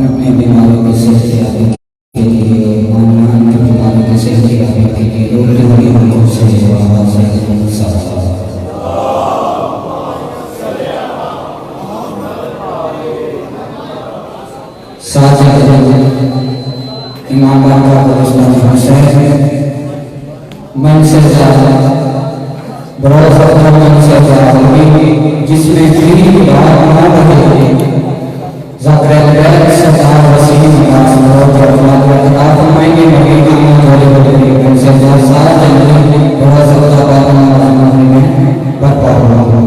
اپنی بیماروں کی صحتیابی کے لیے خاندان کی بیماروں کی صحتیابی کے لیے روتے ہوئے ہم سے آواز ساتھ امام باقا کو اسلام شہر ہے من سے زیادہ بروز اپنا من سے زیادہ جس میں تین بار نہ بھلے ذکر البیت سرکار وسیم ناس مرد رحمت و خطاب فرمائیں گے مبین کاموں جولے بڑے من سے زیادہ سارا جنگی بروز اپنا باقا ناس میں برپا ہوا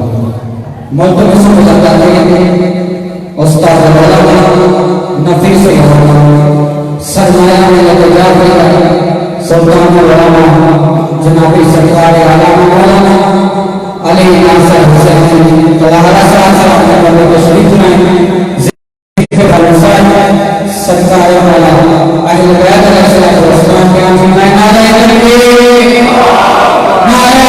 ملتمس مجھتا ہے استاد مولانا نفیس سرمایہ میں لگے جاتے سلطان مولانا جنابی سرکار عالم مولانا علی ناصر حسین طلحہ صاحب نے تشریف لائے ذکر الرسائل سرکار مولانا اہل بیت علیہ السلام کے آنکھ میں نعرہ تکبیر نعرہ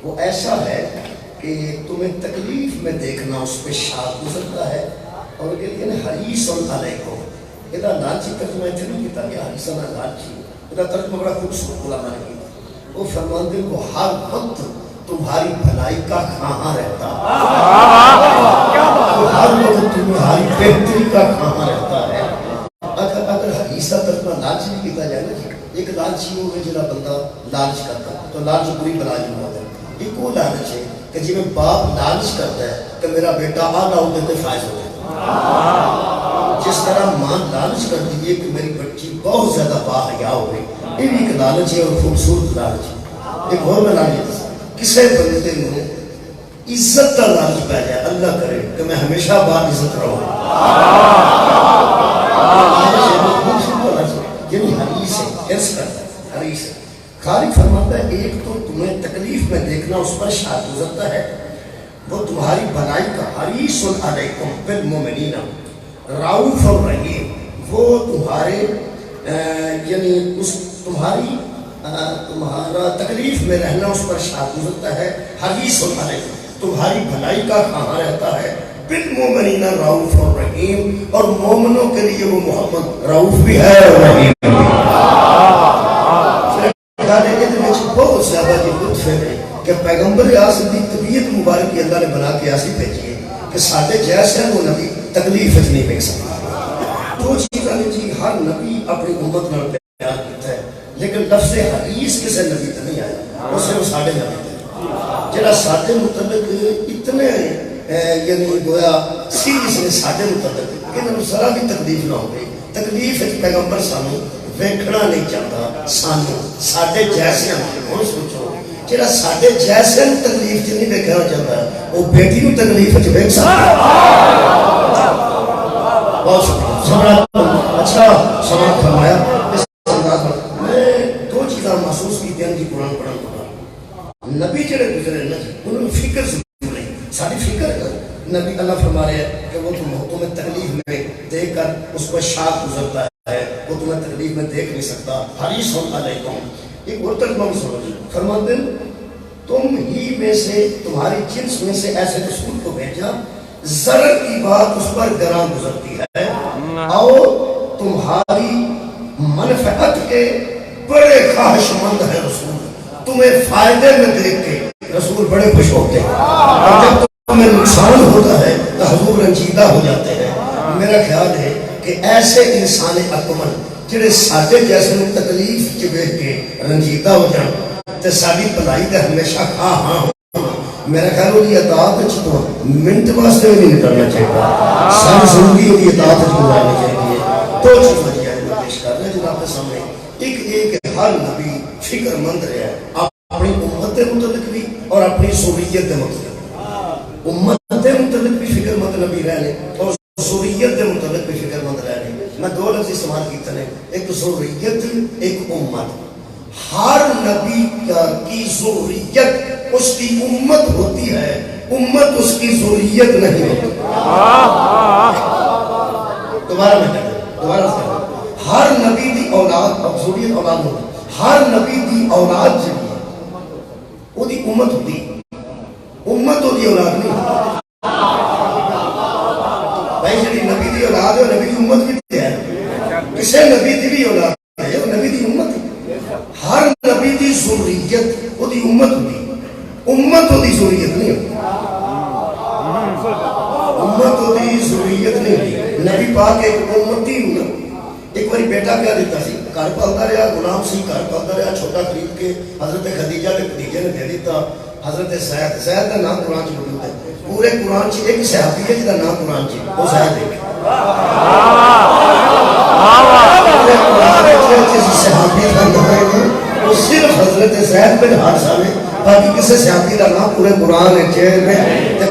وہ ایسا ہے کہ تمہیں تکلیف میں دیکھنا اس پہ شاد گزرتا ہے اور کہتے ہیں حریص علیکم یہ لالچی ترجمہ اتنے نہیں کیتا گیا حریص لالچی یہ ترجمہ بڑا خوبصورت علماء نے کیا وہ فرماندے کو ہر وقت تمہاری بھلائی کا خواہاں رہتا ہے، ہر وقت تمہاری بہتری کا خواہاں رہتا ہے۔ اگر حدیثہ ترکہ لالچ نہیں کیتا جائے نا جی، ایک لالچی ہوگا جنہا بندہ لالچ کرتا ہے تو لالچ بری بلا نہیں ہوتا ہے۔ ایک وہ لالچ ہے کہ جی میں باپ لالچ کرتا ہے کہ میرا بیٹا آلہ ہو دیتے فائز ہو جائے، جس طرح ماں لالچ کر دیئے کہ میری بچی بہت زیادہ باحیا ہو گئی، یہ بھی ایک لالچ ہے اور خوبصورت لالچ ہے۔ ایک اور میں لالچ کسے بندے میں عزت کا لالچ پہ جائے، اللہ کرے کہ میں ہمیشہ بات عزت رہوں، یعنی حریص ہے، حرص کرتا ہے، حریص ہے۔ خالق فرماتا ہے ایک تو تمہیں تکلیف میں دیکھنا اس پر شاد گزرتا ہے، وہ تمہاری بھلائی کا حریص علیکم بالمؤمنین رؤوف الرحیم، وہ تمہارے یعنی اس تمہارا تکلیف میں رہنا اس پر شاد گزرتا ہے، حریص علیکم تمہاری بھلائی کا خواہاں رہتا ہے، بالمؤمنین رؤوف الرحیم، اور مومنوں کے لیے وہ محمد رؤوف بھی ہے اور رحیم بھی ہے۔ بہت زیادہ یہ لطف ہے کہ پیغمبر اعظم کی طبیعت مبارک کی اللہ نے بنا کے ایسی بھیجی ہے کہ ساڈے جیسے وہ نبی تکلیف نہیں دیکھ سکتا۔ دو چیزیں نے جی ہر نبی اپنی امت نال پیار کرتا ہے، لیکن لفظ حدیث کسی نبی تے نہیں آیا، وہ صرف ساڈے نبی تے جڑا ساڈے متعلق اتنے یعنی گویا سیریس نے ساڈے متعلق کہ انہوں ذرا بھی تکلیف نہ ہوگی، تکلیف پیغمبر سانو ویکھنا نہیں چاہتا، سانو ساڈے جیسے ہوں سوچو جڑا ساڈے جیسے تکلیف چ نہیں ویکھنا چاہتا وہ بیٹی نو تکلیف چ ویکھ سکتا ہے۔ بہت شکریہ، اچھا سماعت فرمایا۔ اس انداز میں دو چیزاں محسوس کی ہیں جی قرآن پڑھن کو، نبی جڑے گزرے نا انہوں نے فکر ضرور نہیں، ساری فکر ہے نبی اللہ فرما رہے ہیں کہ وہ تمہیں تکلیف میں دیکھ کر اس پر شاک گزرتا ہے، وہ تمہیں تکلیف میں دیکھ نہیں سکتا، حریص علیکم۔ ایک اور ترجمہ میں سمجھ فرماتے ہیں تم ہی میں سے تمہاری جنس میں سے ایسے رسول کو بھیجا ضرر کی بات اس پر گراں گزرتی ہے اور تمہاری منفعت کے بڑے خواہش مند ہے رسول، تمہیں فائدے میں دیکھ کے رسول بڑے خوش ہوتے ہیں، اور جب تمہیں نقصان ہوتا ہے تو حضور رنجیدہ ہو جاتے ہیں۔ میرا خیال ہے کہ ایسے انسان اکمل جڑے ساڈے جیسے نو تکلیف چ ویکھ کے رنجیدہ ہو جان تے ساری بھلائی تے ہمیشہ ہاں ہاں ہو، میرا خیال وہ اطاعت وچ تو منٹ واسطے بھی نہیں نکلنا چاہیے، ساری زندگی وہ اطاعت وچ گزارنی چاہیے۔ دو چیزیں میں پیش کر رہا ہوں جناب کے سامنے، ایک ہر نبی فکر مند رہا ہے اپنی امت کے متعلق بھی اور اپنی ذریت کے متعلق، امت کے متعلق بھی فکر مند نبی رہنے اور ذریت کے متعلق بھی فکر مند رہنے۔ میں دو لفظ استعمال کیتے ہیں، ایک ذریت ایک امت۔ ہر نبی کی ذریت اس کی امت ہوتی ہے، امت اس کی ذریت نہیں ہوتی۔ دوبارہ میں کہتا ہوں، دوبارہ سے کہتا ہوں، ہر نبی دی اولاد اور ذریت اولاد ہوتی، ہر نبی دی اولاد جڑی ہے وہ دی امت ہوتی، امت ہوتی اولاد نہیں ہوتی۔ بھائی جڑی نبی دی اولاد ہے نبی دی امت بھی ہے، کسے نبی دی بھی اولاد ہے وہ نبی دی امت ہے۔ ہر نبی دی ذریت وہ دی امت ہوتی، امت وہ دی ذریت نہیں ہوتی، امت وہ دی ذریت نہیں ہوتی۔ نبی پاک ایک امتی امت۔ ایک باری بیٹا کیا دیتا سی، گھر پالتا رہا، غلام سی، گھر پالتا رہا، چھوٹا خرید کے حضرت خدیجہ کے بھتیجے نے دے دیتا، حضرت زید کا نام قرآن چ موجود ہے، پورے قرآن چ ایک صحابی ہے جس کا نام قرآن چ وہ زید ہے۔ پورے قرآن چ صحابی کا نام ہے وہ صرف حضرت زید بن حارثہ نے، باقی کسی صحابی کا نام پورے قرآن ہے۔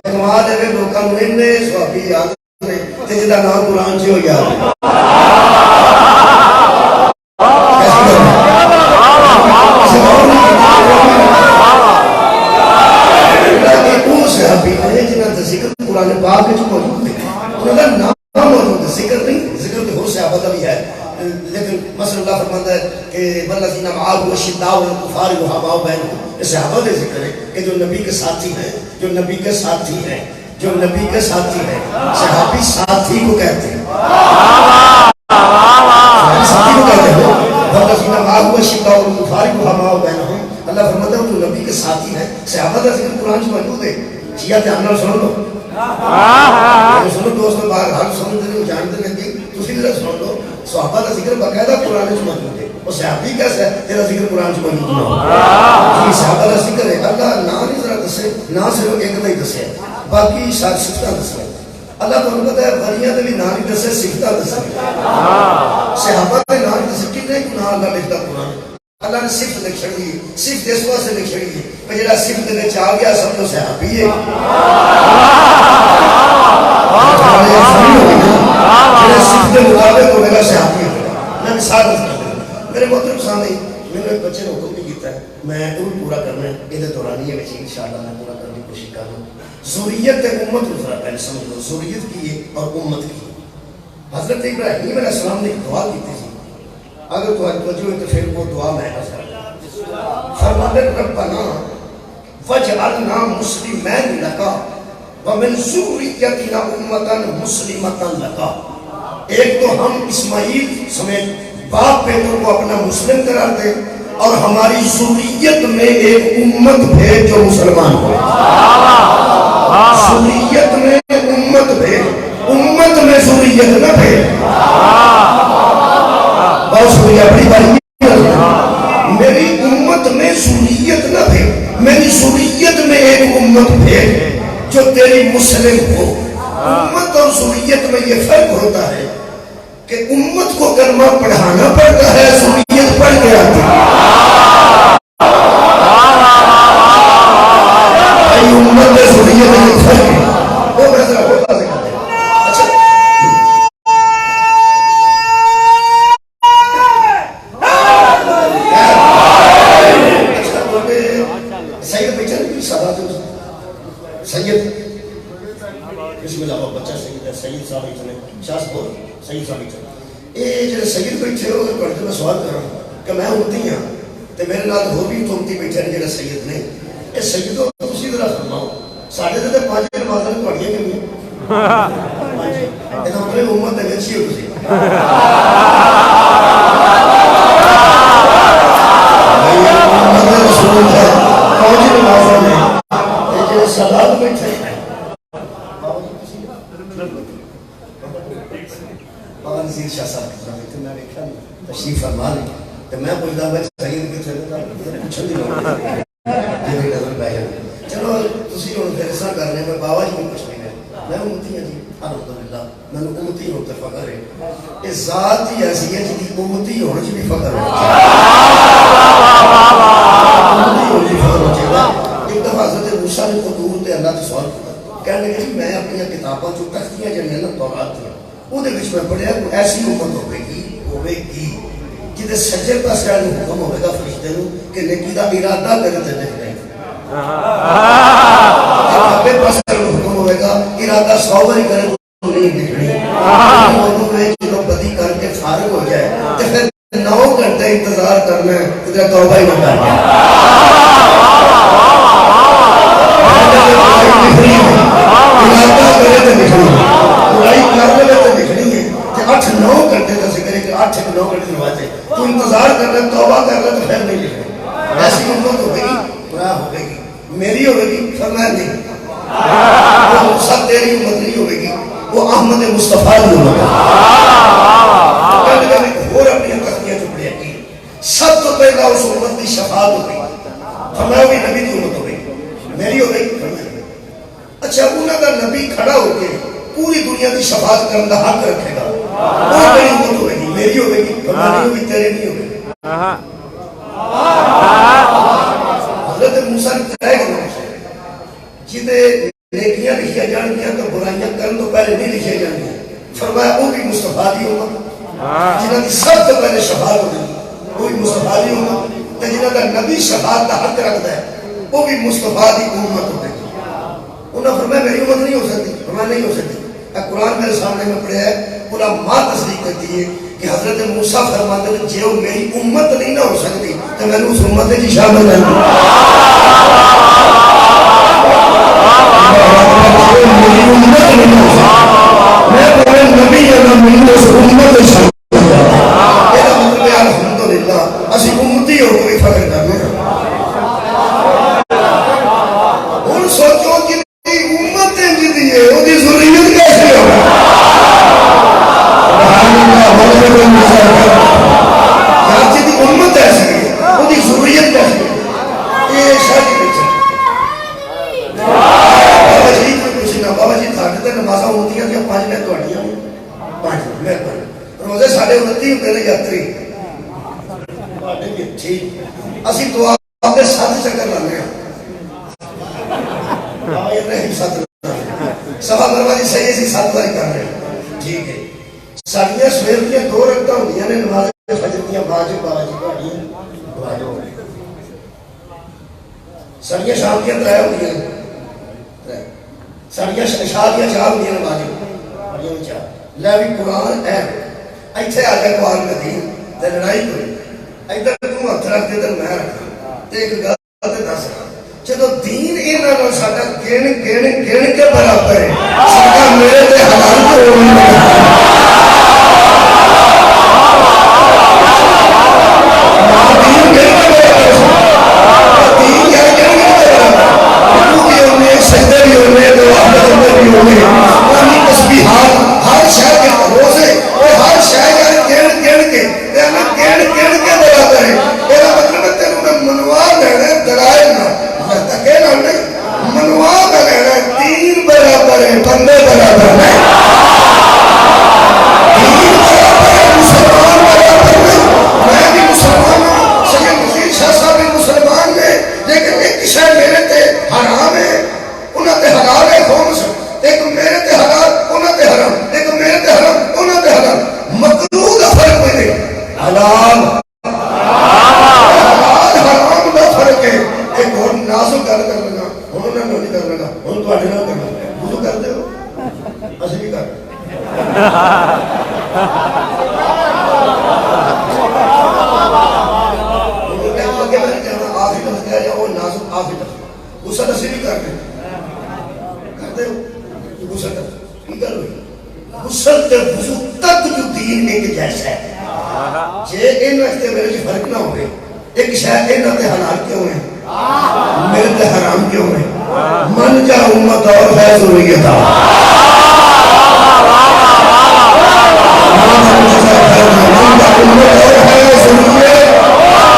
کمال ہے لوگوں کو اینے صحابی یاد نے جس کا نام قرآن چ ہو یاد ہے۔ قرآن پاک میں موجود ہے، انہوں کا نام موجود ہے، ذکر نہیں، ذکر تو ہو صحابہ کا بھی ہے، لیکن مثلا اللہ فرماتا ہے کہ والذین معه اشداء علی الکفار رحماء بینہم، یہ صحابہ کا ذکر ہے کہ جو نبی کے ساتھی ہیں، جو نبی کے ساتھی ہیں، جو نبی کے ساتھی ہیں، صحابی ساتھی کو کہتے ہیں، ساتھی کو کہتے ہیں، والذین معه اشداء علی الکفار رحماء بینہم، اللہ فرماتا ہے وہ نبی کے ساتھی ہیں. صحابہ کا ذکر قرآن سے موجود ہے. جی دھیان نال سن لو. سنو دوست باہر ہر سمجھتے نہیں جانتے نہیں تھی ذرا سن لو. صحابہ کا ذکر باقاعدہ قرآن سے موجود ہے. وہ صحابی کیسا ہے تیرا ذکر قرآن سے موجود نہ ہو. جی صحابہ کا ذکر ہے. اللہ نہ نہیں ذرا دسے نہ صرف ایک کا ہی دسے باقی ساری صفتاں دسے. اللہ تعالیٰ پتہ ہے بریاں دے بھی نہ نہیں دسے صفتاں دسے. صحابہ کے نہ نہیں دسے کتنے گناہ اللہ لکھتا قرآن. اللہ نے صفت لکھ چھڑی ہے. صفت اس واسطے لکھ چھڑی ہے کہ جڑا صفت دے وچ آ گیا سمجھو صحابی ہے. جڑا صفت دے مطابق ہوے گا صحابی ہے. میں مثال دستا ہوں. میرے محترم سامنے میں نے ایک بچے نے حکم بھی کیتا ہے میں وہ پورا کرنا ہے. یہ دورانیے میں انشاءاللہ میں پورا کرنے کی کوشش کروں. ذریت امت کو ذرا پہلے سمجھ لو. ذریت کی ہے اور امت کی. حضرت ابراہیم علیہ السلام نے ایک دعا کی تھی. اگر تو توجہ ہے تو پھر وہ دعا میں فرماتے ربنا وجعلنا مسلمین لکا ومن ذریتنا امتا مسلمتا لکا. ایک تو ہم اسماعیل سمیت باپ بیٹوں کو اپنا مسلم قرار دے اور ہماری ذریت میں ایک امت بھیج جو مسلمان ہو. ذریت میں امت بھیج. امت میں ذریت نہ بھیج. بہت شکریہ بڑی باری. میری امت میں ذریت نہ بھیج. میری ذریت میں ایک امت بھیج جو تیری مسلم ہو. امت اور ذریت میں یہ فرق ہوتا ہے کہ امت کو کلمہ پڑھانا پڑتا ہے ذریت پڑھ کے آتی ہے. امت میں ذریت میں یہ فرق ہے. وہ میں ذرا ہوتا سے کہتے ہیں. اچھا سید بیچن کی سادات سید بسم اللہ بچہ سید ہے. سید صاحب اتنے شاس بول سید صاحب اتنے یہ جو سید بیٹھے ہو پڑھتے میں سوال کر رہا ہوں کہ میں امتی ہاں تو میرے نال ہو بھی تو امتی بیٹھے ہیں جو سید نہیں. یہ سیدوں تسی ذرا فرماؤ ساڑھے تے پانچ نمازاں پڑھیاں کہ نہیں؟ یہ مطلب امت ہے اچھی ہو تسی. امت رسول ہے پانچ نمازاں میں یہ جو سلاد بیٹھے ہیں بابا نذیر شاہ صاحب میں دیکھا تشریف فرما لیں تو میں پوچھتا ہوں سید کے چلے پوچھن دی لوڑ نہیں. چلو تسی ہن پھر اس طرح کر رہے میں بابا جی کو پوچھ رہے ہیں. میں امتی ہوں جی الحمدللہ میں امتی ہوں تے فخر ہے. یہ ذات ہی ایسی ہے جی امتی ہونے چ بھی فخر ہے. امتی ہونے چ فخر ہو چاہیے. ایک دفعہ حضرت موسیٰ نے قدور تے اللہ تو سوال کیا کہنے لگے جی میں اپنی کتاباں جو تختیاں جڑیاں نا تورات دیا وہ میں پڑھیا کوئی ایسی امت ہوے گی جہاں سجے پاس حکم ہوئے گا فرشتے نو کہ نیکی کا ارادہ کرے تے لکھ نہیں. کھبے پاس حکم ہوئے گا ارادہ 100 باری کرے تو نہیں لکھنی. موضوع میں جب بدی کر کے فارغ ہو جائے تو پھر 9 گھنٹے انتظار کرنا ہے کہ توبہ ہی نہ کرنا. ارادہ کرے تو لکھنی برائی کر لے تو لکھنی ہے. 8-9 گھنٹے کا ذکر ہے کہ 8-9 گھنٹے نماز ہے تو انتظار کر لے توبہ کر لے تو پھر نہیں لکھنی. ایسی امت ہوگی گناہ ہوگی میری ہوگی فرمایا نہیں. وہ سب تیری امت نہیں ہوگی وہ احمد مصطفیٰ کی امت ہے. اور اپنی تختیاں چپڑیاں کی سب تو پہلا اس امت کی شفاعت ہوگی. فرمایا بھی نبی کی امت ہوگی میری ہوگی فرمایا. اچھا انہوں کا نبی کھڑا ہو کے پوری دنیا کی شفاعت کرنے کا حق رکھے گا وہ میری امت ہوگی میری ہوگی فرمایا نہیں ہوگی تیرے نہیں ہوگی. حضرت موسیٰ نے طے کرنا جیتے نیکیاں لکھیا جان گیا تو برائیاں کرن تو پہلے نہیں لکھیا جان گیا. فرمایا وہ بھی مصطفیٰ دی امت جنہاں کی سب تو پہلے شفاعت ہوگی وہ بھی مصطفیٰ دی امت. جنہاں کا نبی شفاعت کا حق رکھتا ہے وہ بھی مصطفیٰ دی امت ہوگی. انہوں نے فرمایا میری امت نہیں ہو سکتی. فرمایا نہیں ہو سکتی. قرآن میرے سامنے میں پڑھا ہے علماء تصدیق کرتی ہے کہ حضرت موسیٰ فرماتے ہیں جو میری امت نہیں نہ ہو سکتی تو میں نے اس امت کی شامل نہیں ہوں. میری امت نہیں ہو سکتی میں پورے نبی یا نبی اس امت کی شامل ہوں. یہ مطلب ہے الحمدللہ اسی امتی ہو کوئی فخر کرنے. ਸਾਡੇ 29 ਹੁੰਦੇ ਨੇ ਯਾਤਰੀ ਤੁਹਾਡੇ ਵੀ ਠੀਕ ਅਸੀਂ ਦੁਆ ਦੇ 7 ਚੱਕਰ ਲਾਉਂਦੇ ਹਾਂ ਇਹ ਨਹੀਂ 7 ਸਵਾ ਦਰਵਾਜ਼ੇ ਸਹੀ ਸੀ 7 ਵਾਰੀ ਕਰ ਰਹੇ ਠੀਕ ਹੈ ਸਾਡੀਆਂ ਸਵੇਰ ਦੀਆਂ 2 ਰਕਤਾਂ ਹੁੰਦੀਆਂ ਨੇ ਨਮਾਜ਼ ਫਜਰ ਦੀਆਂ ਬਾਅਦ ਤੁਹਾਡੀਆਂ ਸਾਡੀਆਂ ਸ਼ਾਮ ਦੀਆਂ 3 ਹੁੰਦੀਆਂ ਨੇ ਸਾਡੀਆਂ ਇਸ਼ਾ ਦੀਆਂ 4 ਹੁੰਦੀਆਂ ਨੇ ਬਾਅਦ ਲੈ ਵੀ ਕੁਰਾਨ ਹੈ ਇੱਥੇ ਆ ਕੇ ਕੁਰਾਨ ਨਦੀ ਤੇ ਲੜਾਈ ਹੋਈ ਇੱਧਰ ਤੂੰ ਹੱਥ ਰੱਖ ਦੇ ਤੇ ਮੈਂ ਰੱਖਾਂ ਤੇ ਇੱਕ ਗੱਲ ਤੇ ਦੱਸ ਜਦੋਂ ਦੀਨ ਇਹਨਾਂ ਨਾਲ ਸਾਡਾ ਗਿਣ ਕੇ ਬਰਾਬਰ ਹੈ ਸਾਡਾ ਮੇਰੇ ਤੇ ਹਲਾਲ ہر شہر کے روزے ہر شہر گن کے برابر ہے میرا مطلب ہے تینوں میں منوا لینا دلائل نہ کہنا نہیں منوا کا لینا تین برابر ہے بندے برابر ہے تین برابر ہے مسلمان برابر نہیں میں بھی مسلمان ہوں سید نذیر شاہ صاحب بھی مسلمان ہیں لیکن ایک شہر میرے تے حرام ہے انہوں تے حلال ہے خمس ایک میرے تے حلال انہوں تے حرام ایک میرے تے حرام انہوں تے حلال مکروہ کا فرق کوئی نہیں حلال حرام کا فرق ہے ایک اور نازک گل کر لگا انہوں نے نہیں کر لگا انہوں تو آڈے نہ کرنا وضو کر دے ہو اسے بھی کر انہوں نے آگے میں نہیں جانا آخری لفظ کہہ رہا وہ نازک آخری لفظ غصہ اسے بھی کر دے کرتے ہو غسل ادھر ہوئی غسل تے وضو تک جو دین ایک جیسا ہے جے ان رشتے میرے جو فرق نہ ہوئے ایک شاید انہوں تے حلال کیوں ہیں میرے تے حرام کیوں ہیں من جا امت اور ہے ضروریت من جا امت اور ہے ضروریت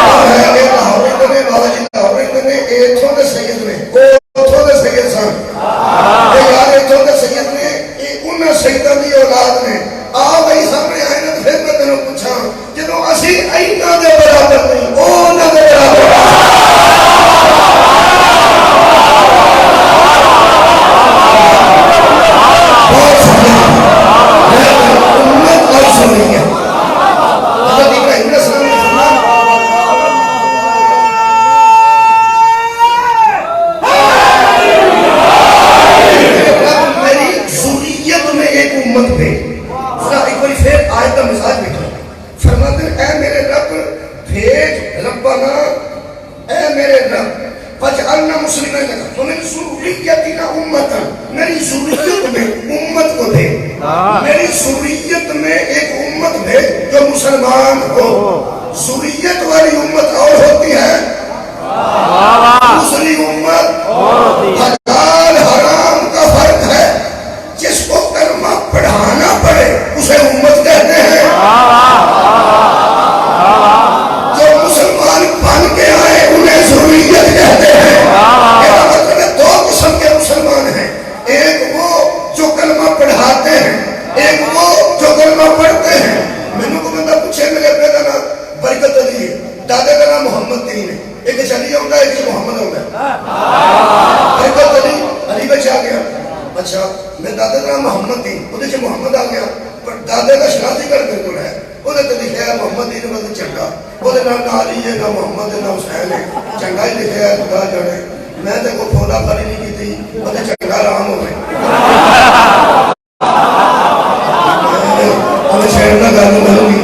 اور ہے کہ لاہوری کنے بابا جی لاہوری کنے ایتھوں دے سید میں اوتھوں دے سید سان شہیدان دی اولاد نے آ بھائی سامنے آئے نا پھر میں تینوں پوچھا جدوں اسی اینا دے برابر نہیں او نہ دے برابر بہت سمجھا امت اور سمجھ گیا حضرت ابراہیم علیہ السلام نے امت پہ ذرا ایک بار پھر آیت کا مزاج بیٹھا فرماتے ہیں اے میرے رب بھیج ربنا اے میرے رب فجعلنا مسلمین لگا ومن ذریتنا امتا میری ذریت میں امت کو دے میری ذریت میں ایک امت دے جو مسلمان ہو ذریت والی امت اور ہوتی ہے دوسری امت حلال حرام کا فرق ہے جس کو کلمہ پڑھانا پڑے اسے امت کہتے ہیں جو مسلمان بن کے آئے انہیں ضروریت کہتے ہیں میرا مطلب ہے 2 قسم کے مسلمان ہیں ایک وہ جو کلمہ پڑھاتے ہیں ایک وہ جو کلمہ پڑھتے ہیں میں نے کو بندہ پوچھے میرے اپنے کا نام برکت علی ہے دادے کا نام محمد تین ہے ایک چلی ہوتا ہے ایک محمد ہوتا ہے برکت علی بچ آ گیا اچھا میں دادے کا نام محمد تھی وہ سے محمد آ گیا پر دادے کا شناختی کارڈ بالکل ہے وہ لکھا ہے محمد تھی مطلب چنگا وہ نام نہ علی ہے نہ محمد ہے نہ حسین ہے چنگا ہی لکھا ہے خدا جانے میں تو کوئی پھولا پھالی نہیں کی تھی مطلب چنگا رام ہو گئے ہمیں شہر نہ گل کروں گی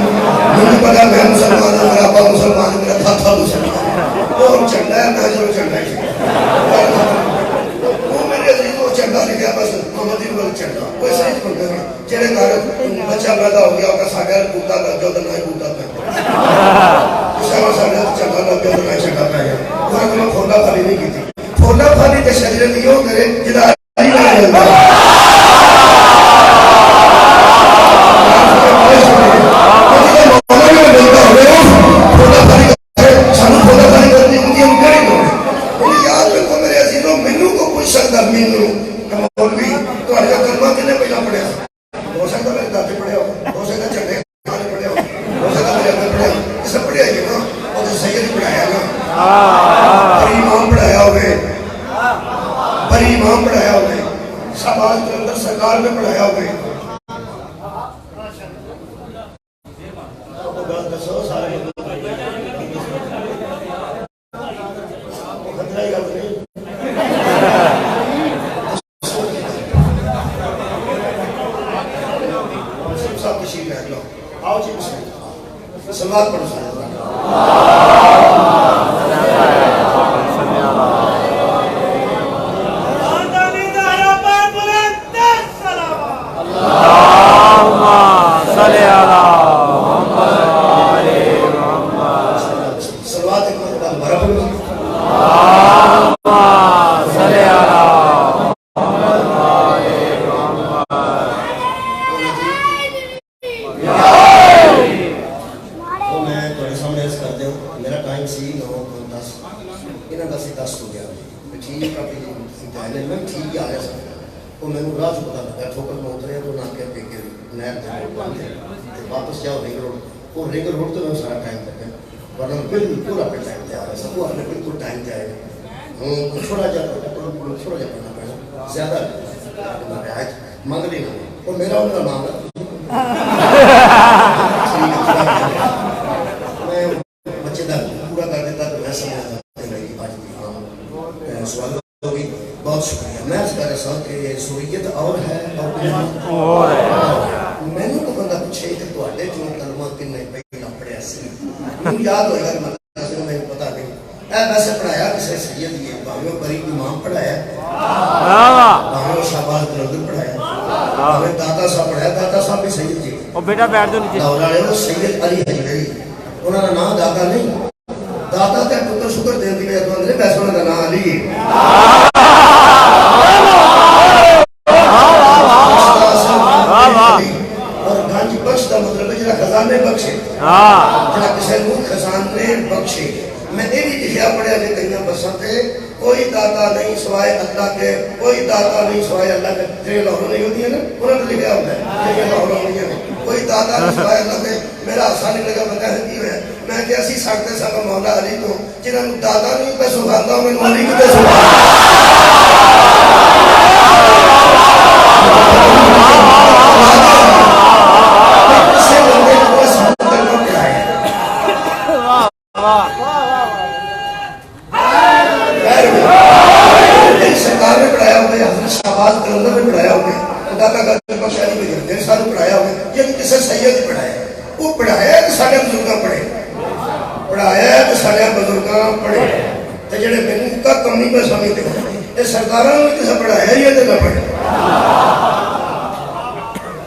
مجھے پتا میں مسلمان ہوں میرا ابا مسلمان ہے میرا تھا مسلمان وہ چنگا ہے میں چلو چنگا ہی چنگا لکھا بس محمد بول چنگا کوئی صحیح بندے نا جڑے گھر بچہ پیدا ہو گیا اور ساڈا بوٹا لگ گیا تو نہ بوٹا پہ اس طرح ساڈا چنگا لگ گیا تو نہ چنگا پہ گیا وہ کوئی پھولا پھالی نہیں کی تھی پھولا پھالی تے شجرے دی ہو کرے جدا علی نہ جلدا سانو پھولا پھالی کرنی ہوندی ہے کہڑی لوڑ یاد رکھو میرے عزیزوں مینوں کو پوچھ سکدا مینوں مولوی تہاڈا کلمہ کنے پہلا پڑھیا ہو سکتا میرے دادے پڑھیا ہو سکتا چنگے کھانے پڑھیا ہو امام پڑھایا ہوئے شہباز کے اندر سرکار نے پڑھایا ہوئے آؤ جی سلوات پڑھو واپس جاؤ رنگ روڈ وہ رنگ روڈ تو میں سارا ٹائم تک ہے ورنہ بالکل اپنے ٹائم پہ آ رہا ہے سب کو اپنے بالکل ٹائم پہ آئے گا تھوڑا جا پڑھنا پڑنا زیادہ مانگ لینا اور میرا ان کا معاملہ میں بچے تک پورا کر دیتا تو میں سمجھا سوال ہوگی بہت شکریہ میں اس کا رسا کہ سوریت اور ہے اور میں نے تو بندہ پوچھے کہ تو آٹے جو کلمہ کن نہیں پہلا پڑھیا سی مجھے یاد ہوئے گا مدرسے میں نے پتا نہیں ویسے پڑھایا کسے سید یہ باہیوں قریب امام پڑھایا باہیوں شہباز قلندر پڑھایا باہیوں داتا صاحب پڑھایا داتا صاحب بھی سید جی اور بیٹا بیٹھ دو نیچے لاہور والے وہ سید علی حجری انہوں نے نام داتا نہیں داتا تے پتر شکر دین دی وجہ تو اندر ویسے انہوں نے نام علی اور گنج بخش دا مطلب ہے جڑا خزانے بخشے جڑا کسے کو خزانے بخشے میں یہ بھی لکھیا پڑھیا کہ کئیاں بساں تے کوئی داتا نہیں سوائے اللہ کے کوئی داتا نہیں سوائے اللہ کے تیرے لاہور نہیں ہوتی ہے نا انہوں نے لکھیا ہوتا ہے کہ لاہور نہیں ہے کوئی داتا نہیں سوائے اللہ کے میرا حصہ نہیں لگا میں کہہ کی ہے میں کہ اسی سکتے صاحب مولا علی تو جنہوں نے داتا نہیں پہ سبحانتا ہوں میں علی کی پہ سرکار نے پڑھایا ہوئے حضرت شہباز قلندر نے پڑھایا ہوئے داتا کا بخشانی میں جلدے سارے پڑھایا ہوئے یہ کسے سید پڑھایا وہ پڑھایا ہے تو ساڑھے بزرگاں پڑھے پڑھایا ہے تو ساڑھے بزرگاں پڑھے تو جڑے میں نے کا کمی پہ سمیتے ہیں یہ سرکاروں نے کسے پڑھایا ہے یہ تو نہ پڑھے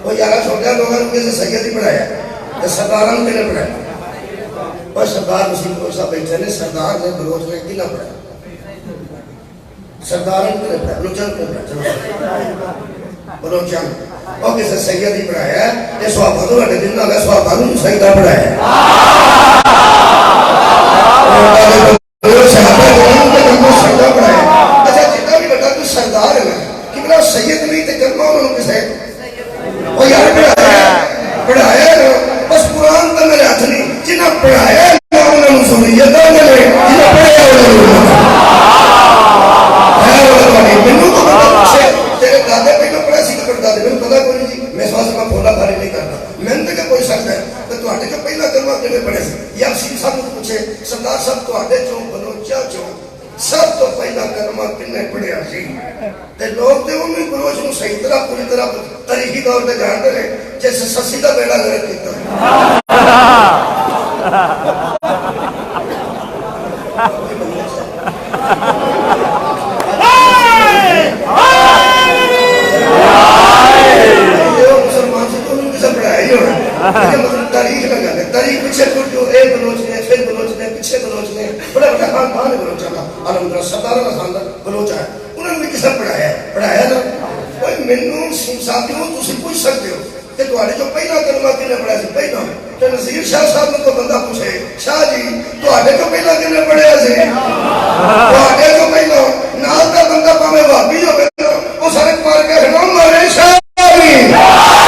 وہ یارہ چھوٹے لوگوں نے کسے سید ہی پڑھایا ہے سرکاروں نے کسے پڑھایا اور سردار مسلم کو صاحب بیٹھے نے سردار نے بلوچ میں کی نہ پڑھایا سردار نے پڑھایا بلوچان کو پڑھایا بلوچان اور کسے سید ہی پڑھایا ہے یہ سواب حضور اٹھے دن نہ گیا سواب حضور سیدہ پڑھایا ہے اچھا جتنا بھی بتا تو سردار ہے کہ بلا سید نہیں تے کرنا انہوں نے کسے وہ یار پڑھایا ہے بس قرآن تو میرے ہاتھ نہیں جنہ پڑھایا ہے انہوں نے سنیت ہے جنہ پڑھایا انہوں تو پتا پوچھے تیرے دادے پہلے پڑھا سی تو پڑھتا دے میں پتا کوئی نہیں جی میں سواس میں پھولا بھاری نہیں کرتا میں نے کہ کوئی سکتا ہے تو آٹے کا پہلا کلمہ کنے پڑھے سی یا سین صاحب کو پوچھے سردار صاحب تو آٹے چون بلوچا چون سب تو پہلا کلمہ کنے پڑھے سی تے لوگ تے انہیں بلوچ نو صحیح طرح پوری طرح تاریخی دور تے جانتے رہے جیسے سسی دا بیڑا غرق کیتا تاریخ لگا ہے تاریخ پیچھے جو اے بلوچ نے پھر بلوچ نے پیچھے بلوچ نے بڑا بڑا خان بان بلوچ کا الحمدللہ سردار خاندان بلوچ ہے انہوں نے کسے پڑھایا نا کوئی مینوں ساتھیوں تسی پوچھ سکتے ہو کہ تواڈے جو پہلا کلمہ کنے پڑھایا سی پہلا تے نذیر شاہ صاحب نے تو بندہ پوچھے شاہ جی تواڈے جو پہلا کنے پڑھایا سی تواڈے جو پہلا نال دا بندہ پاویں وہابی جو پہلا او سارے مار کے ہنوں مارے شاہ جی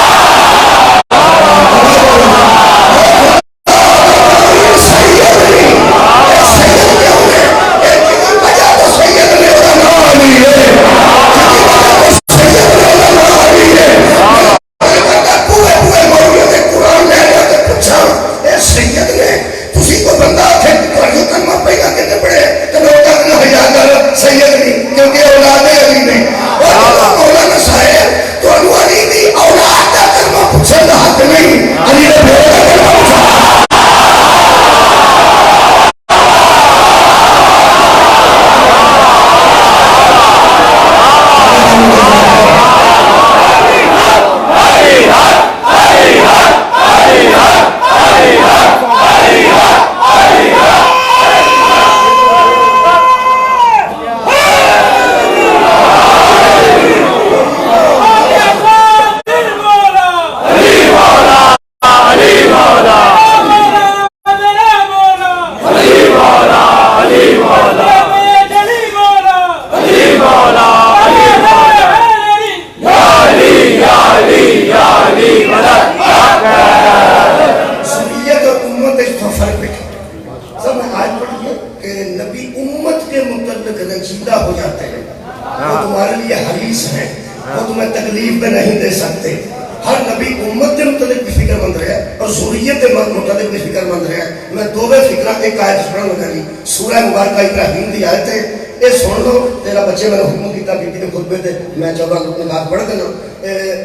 ہو جاتے ہیں، وہ تمہارے لیے حریص ہیں، وہ تمہیں تکلیف میں نہیں دے سکتے. ہر نبی امت کے متعلق بھی فکر مند رہا ہے اور ضروریت کے متعلق بھی فکر مند رہا ہے. میں دو فکرہ ایک آیت سنن لگا نہیں، سورہ مبارکہ ابراہیم دی آیت ہے، یہ سن لو. تیرا بچے میں نے حکم کیتا بی بی کے خطبے تے میں چاہتا ہوں اپنے بات پڑھ دینا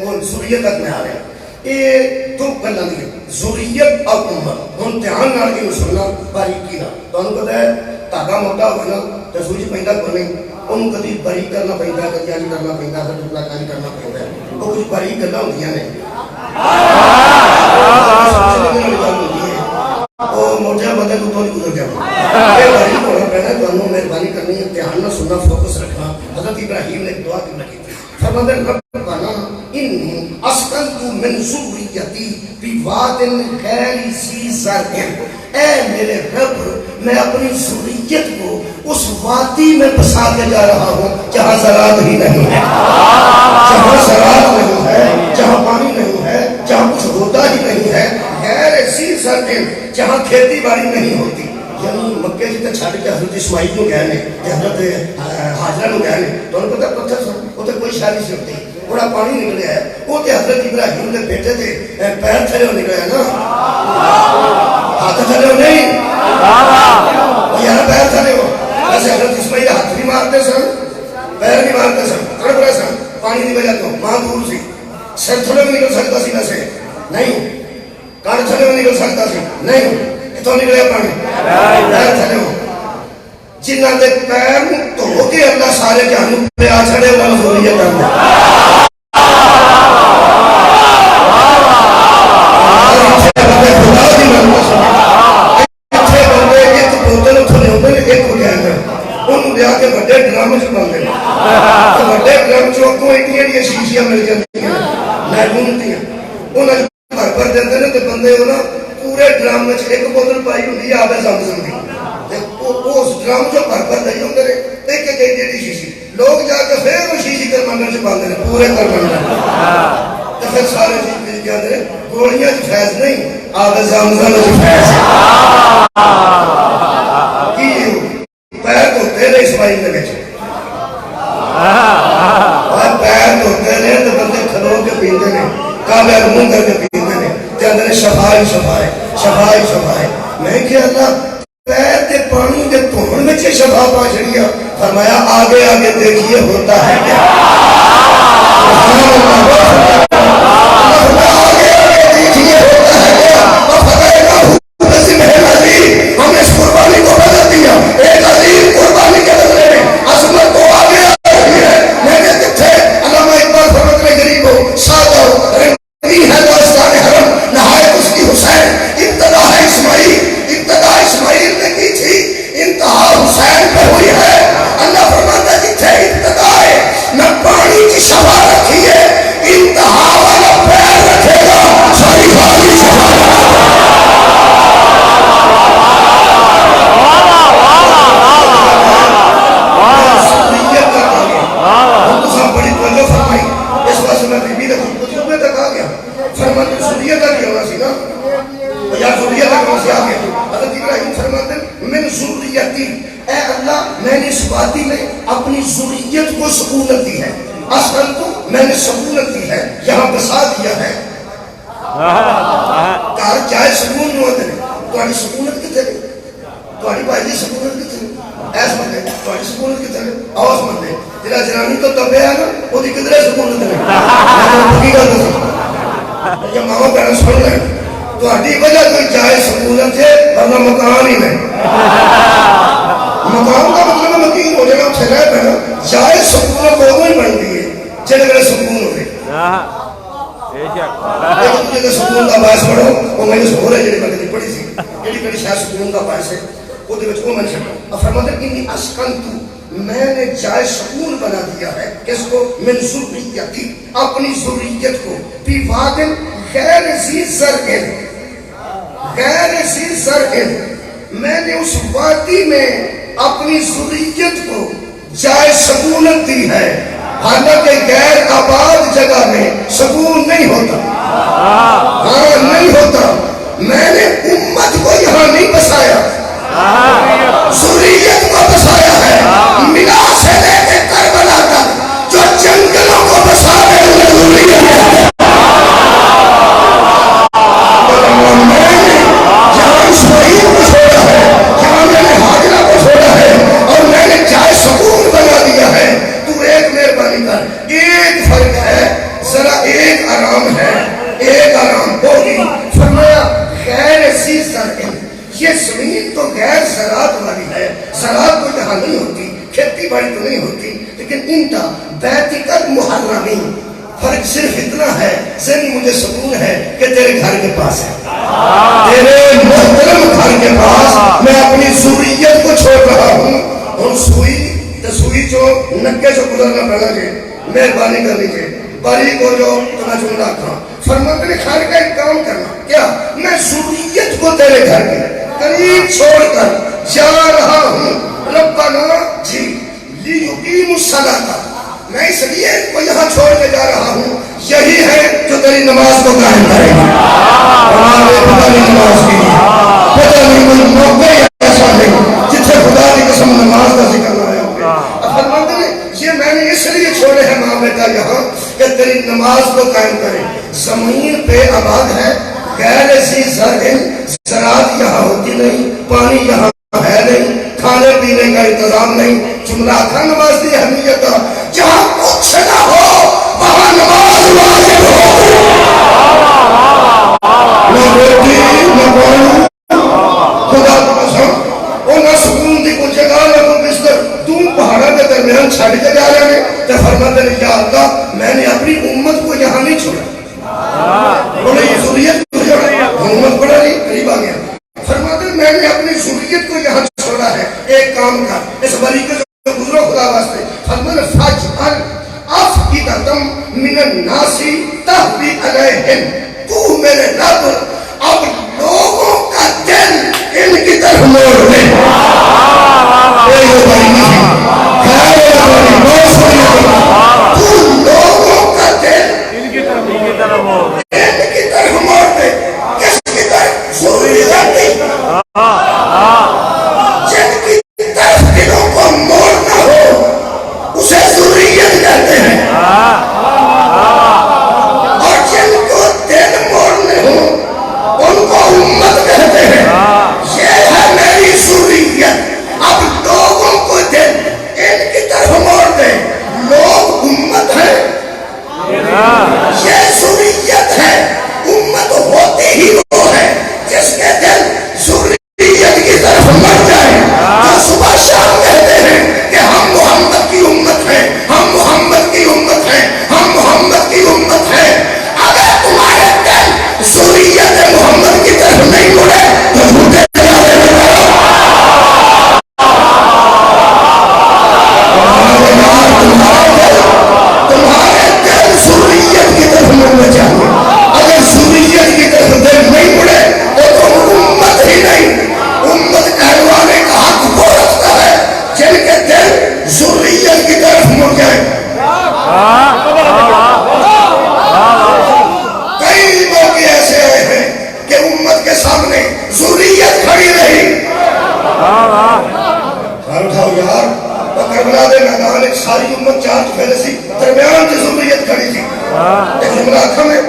اور ضروریت تک میں آ رہا. یہ تو گلاں دی ضروریت اور امت ہن دھیان نال یہ سننا باریکی نال. تانوں پتہ ہے دھاگا موٹا ہونا تے سوئی پیندا کوئی نہیں، انہوں کدی باریک کرنا پیندا، کدی اج کرنا پیندا، کدی ٹکڑا کاری کرنا پیندا. وہ کچھ باریک گلاں ہوندیاں نے. وہ موٹے بندے کو تو نہیں گزر گیا. یہ باریک ہونا پینا، تانوں مہربانی کرنی ہے، دھیان نال سننا، فوکس رکھنا. حضرت ابراہیم نے دعا کیوں کی تھی؟ فرماتے ہیں ربنا انی اسکنت من ذریتی بواد غیر ذی زرع. اے میرے رب، میں اپنی ذریت کو اس وادی میں بسا کے جا رہا ہوں جہاں زراعت ہی نہیں ہے، جہاں زراعت نہیں ہے، جہاں پانی نہیں ہے، جہاں کچھ ہوتا ہی نہیں ہے. غیر ذی زرع، جہاں کھیتی باڑی نہیں ہوتی. یعنی مکے جیتے چھڑ کے حضرت اسماعیل کو گئے ہیں، حضرت حاجرہ کو گئے ہیں، تو انہوں نے پتہ پتھر سن وہ تو کوئی شادی سے ہوتی بڑا پانی نکلے ہے. وہ تو حضرت ابراہیم کے بیٹے تھے، پیر تھلے ہو نکلے ہے نا، ہاتھ تھلے ہو نہیں، یار پیر تھلے ہو. ایسے حضرت اسماعیل ہاتھ بھی مارتے سن، پیر بھی مارتے سن، تڑپ رہے سن پانی کی وجہ تو. ماں دور سی، سر تھلے میں نکل سکتا سی ویسے نہیں، کان تھلے میں نکل سکتا سی نہیں، کتوں نکلے پانی؟ پیر تھلے ہو. جنہاں دے پیر دھو کے اللہ سارے جہان پہ آ چھڑے انہاں نوں ضروریت کرنا. شیشیاں مل جاتی ہیں میگون دیا، انہیں بھر بھر دیتے ہیں تو بندے پورے ڈرام میں ایک بوتل پائی ہوتی ہے آب زمزم کی، اس ڈرام چ بھر بھر دے ہوتے ہیں ایک ایک ایڈی شیشی. لوگ جا کے پھر وہ شیشی کرمانڈر چ پاتے ہیں پورے کرمانڈر، تو پھر سارے چیز کیا کرتے ہیں گولیاں چ فیض نہیں، آب زمزم چ فیض. پیر دھوتے رہے اسماعیل نے بیچے، پیر دھوتے ہیں تو بندے کھلو کے پیتے ہیں، کعبے منہ کر کے پیتے ہیں، تے اندر شفائی شفائے شفائی شفائے. میں کہ اللہ پیر کے پانی کے دھون میں شفا پا چڑیا. فرمایا آگے آگے دیکھیے ہوتا ہے کیا. ہم نے اس قربانی کو بدل دیا، ایک عظیم قربانی کے بدلے میں عظمت کو آگے آگے ہے. میں نے کتھے علامہ اقبال فرماتے ہیں غریب ہو سادہ ہو رنگی ہے داستان حرم نہایت اس کی حسین. ابتدا ہے اسماعیل، ابتدا اسماعیل نے کی تھی، انتہا حسین پہ ہوئی ہے. اللہ فرماتا ہے کتھے ابتدا ہے نہ پانی کی شفا رکھی ہے، انتہا والا پیر رکھے گا ساری باری شفا. بڑی توجہ فرمائی اس واسطے میں بی بی نے خطبے تک آ گیا. فرماتے ذریت تک ہونا سی نا، یا ذریت تک ہونا سی آ گیا. حضرت ابراہیم فرماتے من ذریتی، اے اللہ میں نے اس وادی میں اپنی ذریت کو سکونت دی ہے. اصل تو میں نے سکونت دی ہے، یہاں بسا دیا ہے. کار چاہے سکون نہ ہوتے تھوڑی سکونت کتنے گئی، تھوڑی بھائی دی سکونت کتنے ایس بندے تھوڑی سکونت کتنے گئی. آس بندے جہاں جنانی تو تبے ہے نا وہ کدھر سکونت نہیں یا ماما پہلے سن لیں تھوڑی وجہ کوئی چاہے سکونت ہے ورنہ مکان ہی نہیں. مکان کا مطلب مکین ہو جائے گا اتنے رہ پہ نا. چاہے سکونت ادو ہی بنتی ہے جہاں میرے سکون ہوئے. ایک دوسرے سکون کا باعث پڑھو وہ میں نے ہو رہا ہے جی میں نے پڑھی سی جی کہڑی شاید سکون کا باعث ہے وہ میں نے چڑھا. فرماتے ہیں انی اسکنت، میں نے جائے سکون بنا دیا ہے کس کو؟ من ذریتی، اپنی ذریت کو. فی واد غیر ذی زرع، غیر ذی زرع، میں نے اس وادی میں اپنی ذریت کو جائے سکونت دی ہے. حالانکہ غیر آباد جگہ میں سکون نہیں ہوتا، ہاں نہیں ہوتا. میں نے امت کو یہاں نہیں بسایا، ذریت کو بسایا ہے. ملا سے والی تو نہیں ہوتی، لیکن انتا بیتک المحرمین، فرق صرف اتنا ہے، ذہنی مجھے سکون ہے کہ تیرے گھر کے پاس ہے، تیرے محترم گھر کے پاس میں اپنی ذریت کو چھوڑ رہا ہوں. اور سوئی جو نکے سے گزرنا پڑا جائے، مہربانی کر لیجیے، باریک ہو جو تو میں جملہ کھاں. فرماتے نے خالی کا ایک کام کرنا، کیا میں ذریت کو تیرے گھر کے قریب چھوڑ کر جا رہا ہوں. ربنا جی لیقیموا الصلاۃ، میں اس لیے کو یہاں چھوڑ کے جا رہا ہوں، یہی ہے جو تیری نماز کو قائم کرے گا. ہمارے خدا کی نماز کی پتہ نہیں کوئی موقع ایسا ہے جتنے خدا کی قسم نماز کا ذکر نہ آیا ہوگا. اب فرماتے ہیں یہ میں نے اس لیے چھوڑے ہیں ماں بیٹا یہاں کہ تیری نماز کو قائم کرے. زمین پہ آباد ہے، غیر ذی زرع، زراعت یہاں ہوتی نہیں، پانی یہاں ہے نہیں، کھانے پینے کا انتظام نہیں. جملہ تھا نماز کی اہمیت کا، جہاں کچھ نہ ہو وہاں نماز واجب ہو. نہ روٹی نہ پانی، خدا کی قسم، اور نہ سکون کی کوئی جگہ نہ کوئی بستر. تم پہاڑوں کے درمیان چھڑ کے جا رہے ہیں تو فرماتے ہیں یا اللہ میں نے اپنی امت کو یہاں نہیں چھوڑا. بولے یہ ذریت کو چھوڑا، امت پڑا نہیں، قریب آ گیا. فرماتے ہیں میں نے اپنی ذریت کو یہاں چھوڑا ہے، ایک کام کر اس بریقے سے گزرو خدا واسطے. فرماتے ہیں فاجعل افئدۃ من الناس تہوی الیہم، تو میرے رب اب لوگوں کا دل ان کی طرف موڑ دے. تو لوگوں کا دل ان کی طرف موڑ دے. کس کی طرف؟ ذریت کی. جن کی طرف دلوں کو موڑنا ہو اسے ذریت کہتے ہیں، اور جن کو دل موڑنے ہو ان کو امت کہتے ہیں. یہ ہے میری ذریت. اب لوگوں کو دل ان کی طرف موڑ دے. لوگ امت ہے، یہ ذریت ہے. امت ہوتی ہی وہ ہے جس کے دل ذریت کی طرف مر جائے. جو صبح شام کہتے ہیں کہ ہم محمد کی امت ہیں، ہم محمد کی امت ہیں، ہم محمد کی امت ہیں. اگر تمہارے دل ذریت محمد کی طرف نہیں مڑے تو جھوٹے جانے میں تمہارے دل ذریت کی طرف مڑنا چاہیے. اگر ذریت کی طرف دل نہیں مڑے تو تم امت ہی نہیں. امت کہلوانے کا حق وہ رکھتا ہے جن کے دل ذریت کی طرف مڑ جائے. کئی موقع ایسے آئے ہیں کہ امت کے سامنے ذریت کھڑی رہی. اٹھاؤ یار، کربلا دے میدان ایک ساری امت چار پھیلے سی، درمیان کی ذریت کھڑی تھی. ایک جملہ آنکھا میں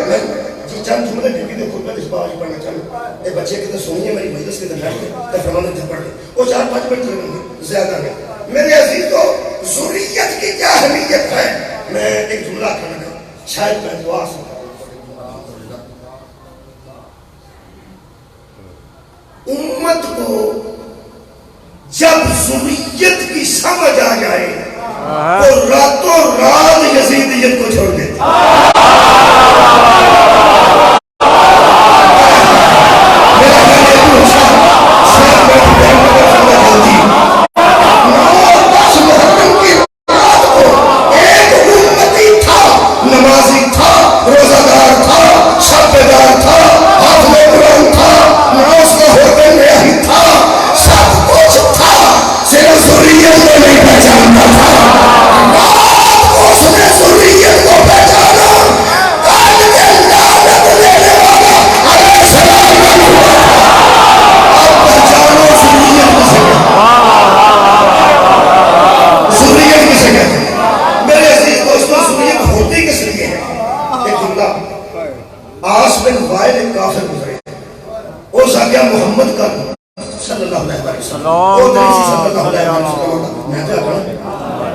جی چند جملے بیبی دے خود میں اس بار پڑھنا چاہوں. ایک بچے کی تو سنیے میری مجلس کے اندر بیٹھ کے تو فرمانے سے پڑھ دے، وہ 4-5 منٹ لگیں زیادہ نہیں. میرے عزیز کو ذریت کی کیا اہمیت ہے. میں ایک جملہ کہنا گا، شاید میں دعا سے امت کو جب ذریت کی سمجھ آ جائے تو راتوں رات یزیدیت کو چھوڑ دیتے.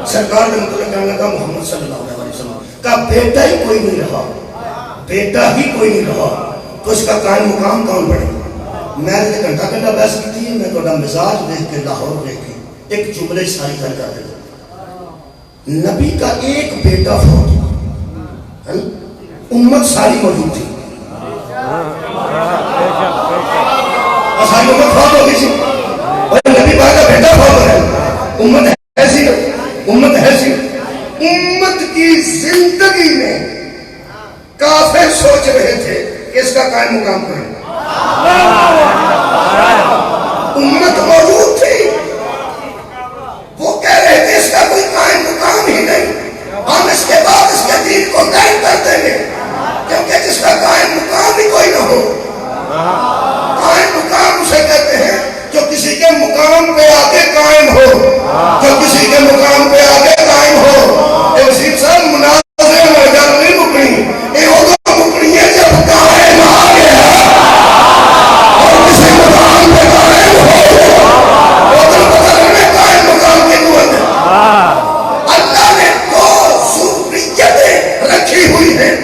سرکار نے مطلب کہنے لگا محمد صلی اللہ علیہ وسلم کا بیٹا ہی کوئی نہیں رہا، بیٹا ہی کوئی نہیں رہا تو اس کا قائم مقام کون بڑھے. میں نے گھنٹہ گھنٹہ بحث کی تھی. میں تو مزاج دیکھ کے لاہور دیکھ کے ایک جملے ساری کر دیتا. نبی کا ایک بیٹا فوت ہوا، امت ساری موجود تھی، ساری امت فوت ہو گئی تھی، اور نبی پاک کا بیٹا فوت ہو رہا، امت ایسی نا، امت ایسی، امت کی زندگی میں کافر سوچ رہے تھے کہ اس کا قائم مقام کریں، امت موجود تھی، وہ کہہ رہے تھے اس کا کوئی قائم مقام ہی نہیں، ہم اس کے بعد اس کے دین کو نہیں کر دیں گے، کیونکہ جس کا قائم مقام ہی کوئی نہ ہو۔ قائم مقام اسے کہتے ہیں جو کسی کے مقام پہ آگے قائم ہو، جو کسی کے مقام پہ آگے قائم ہو۔ اے وسیم صاحب مناظرے میں جل نہیں مکنی، اے ادھر مکنی ہے جب قائم آ گیا اور کسی مقام پہ قائم ہو ادھر بدل میں قائم مقام کی قوت ہے۔ اللہ نے دو ضروریتیں رکھی ہوئی ہیں،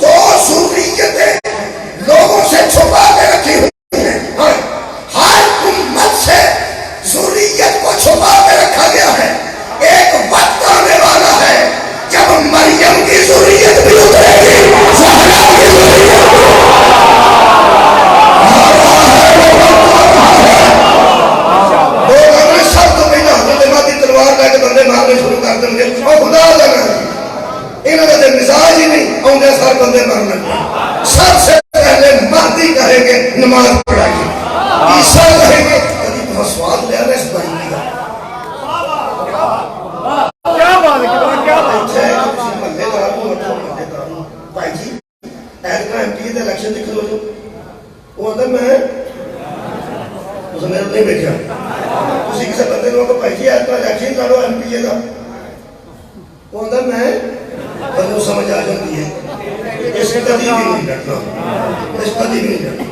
دو ضروریتیں لوگوں سے چھپا کے رکھی ہوئی ہیں، ہر امت سے ضروریت کو چھپا کے رکھا گیا ہے۔ ایک وقت آنے والا ہے جب مریم کی ضروریت بھی اترے گی، زہرا کی ضروریت بھی لوگ اپنے سب تو پہلے حضرت مہدی تلوار لے کے بندے مارنے شروع کر دیں گے، اور خدا لگا انہوں نے مزاج ہی نہیں آؤں گے سر بندے مارنے، سب سے پہلے مہدی کہیں گے نماز پڑھائیے، عیسیٰ کہیں گے کبھی بہت سواد لے آنا اس بھائی کا کیا بات ہے، کیا بات ہے، مہلے دار ہوں بھائی جی ایک کا ایم پی دا الیکشن دکھ لو جو وہ آتا میں اس نے نہیں بیٹھا اسی کسی بندے لوگوں کو بھائی جی ایک کا الیکشن کرو ایم پی دا وہ آتا میں بندوں سمجھ آ جاتی ہے اس کدی بھی نہیں ڈٹنا، اس کدی بھی نہیں ڈٹنا۔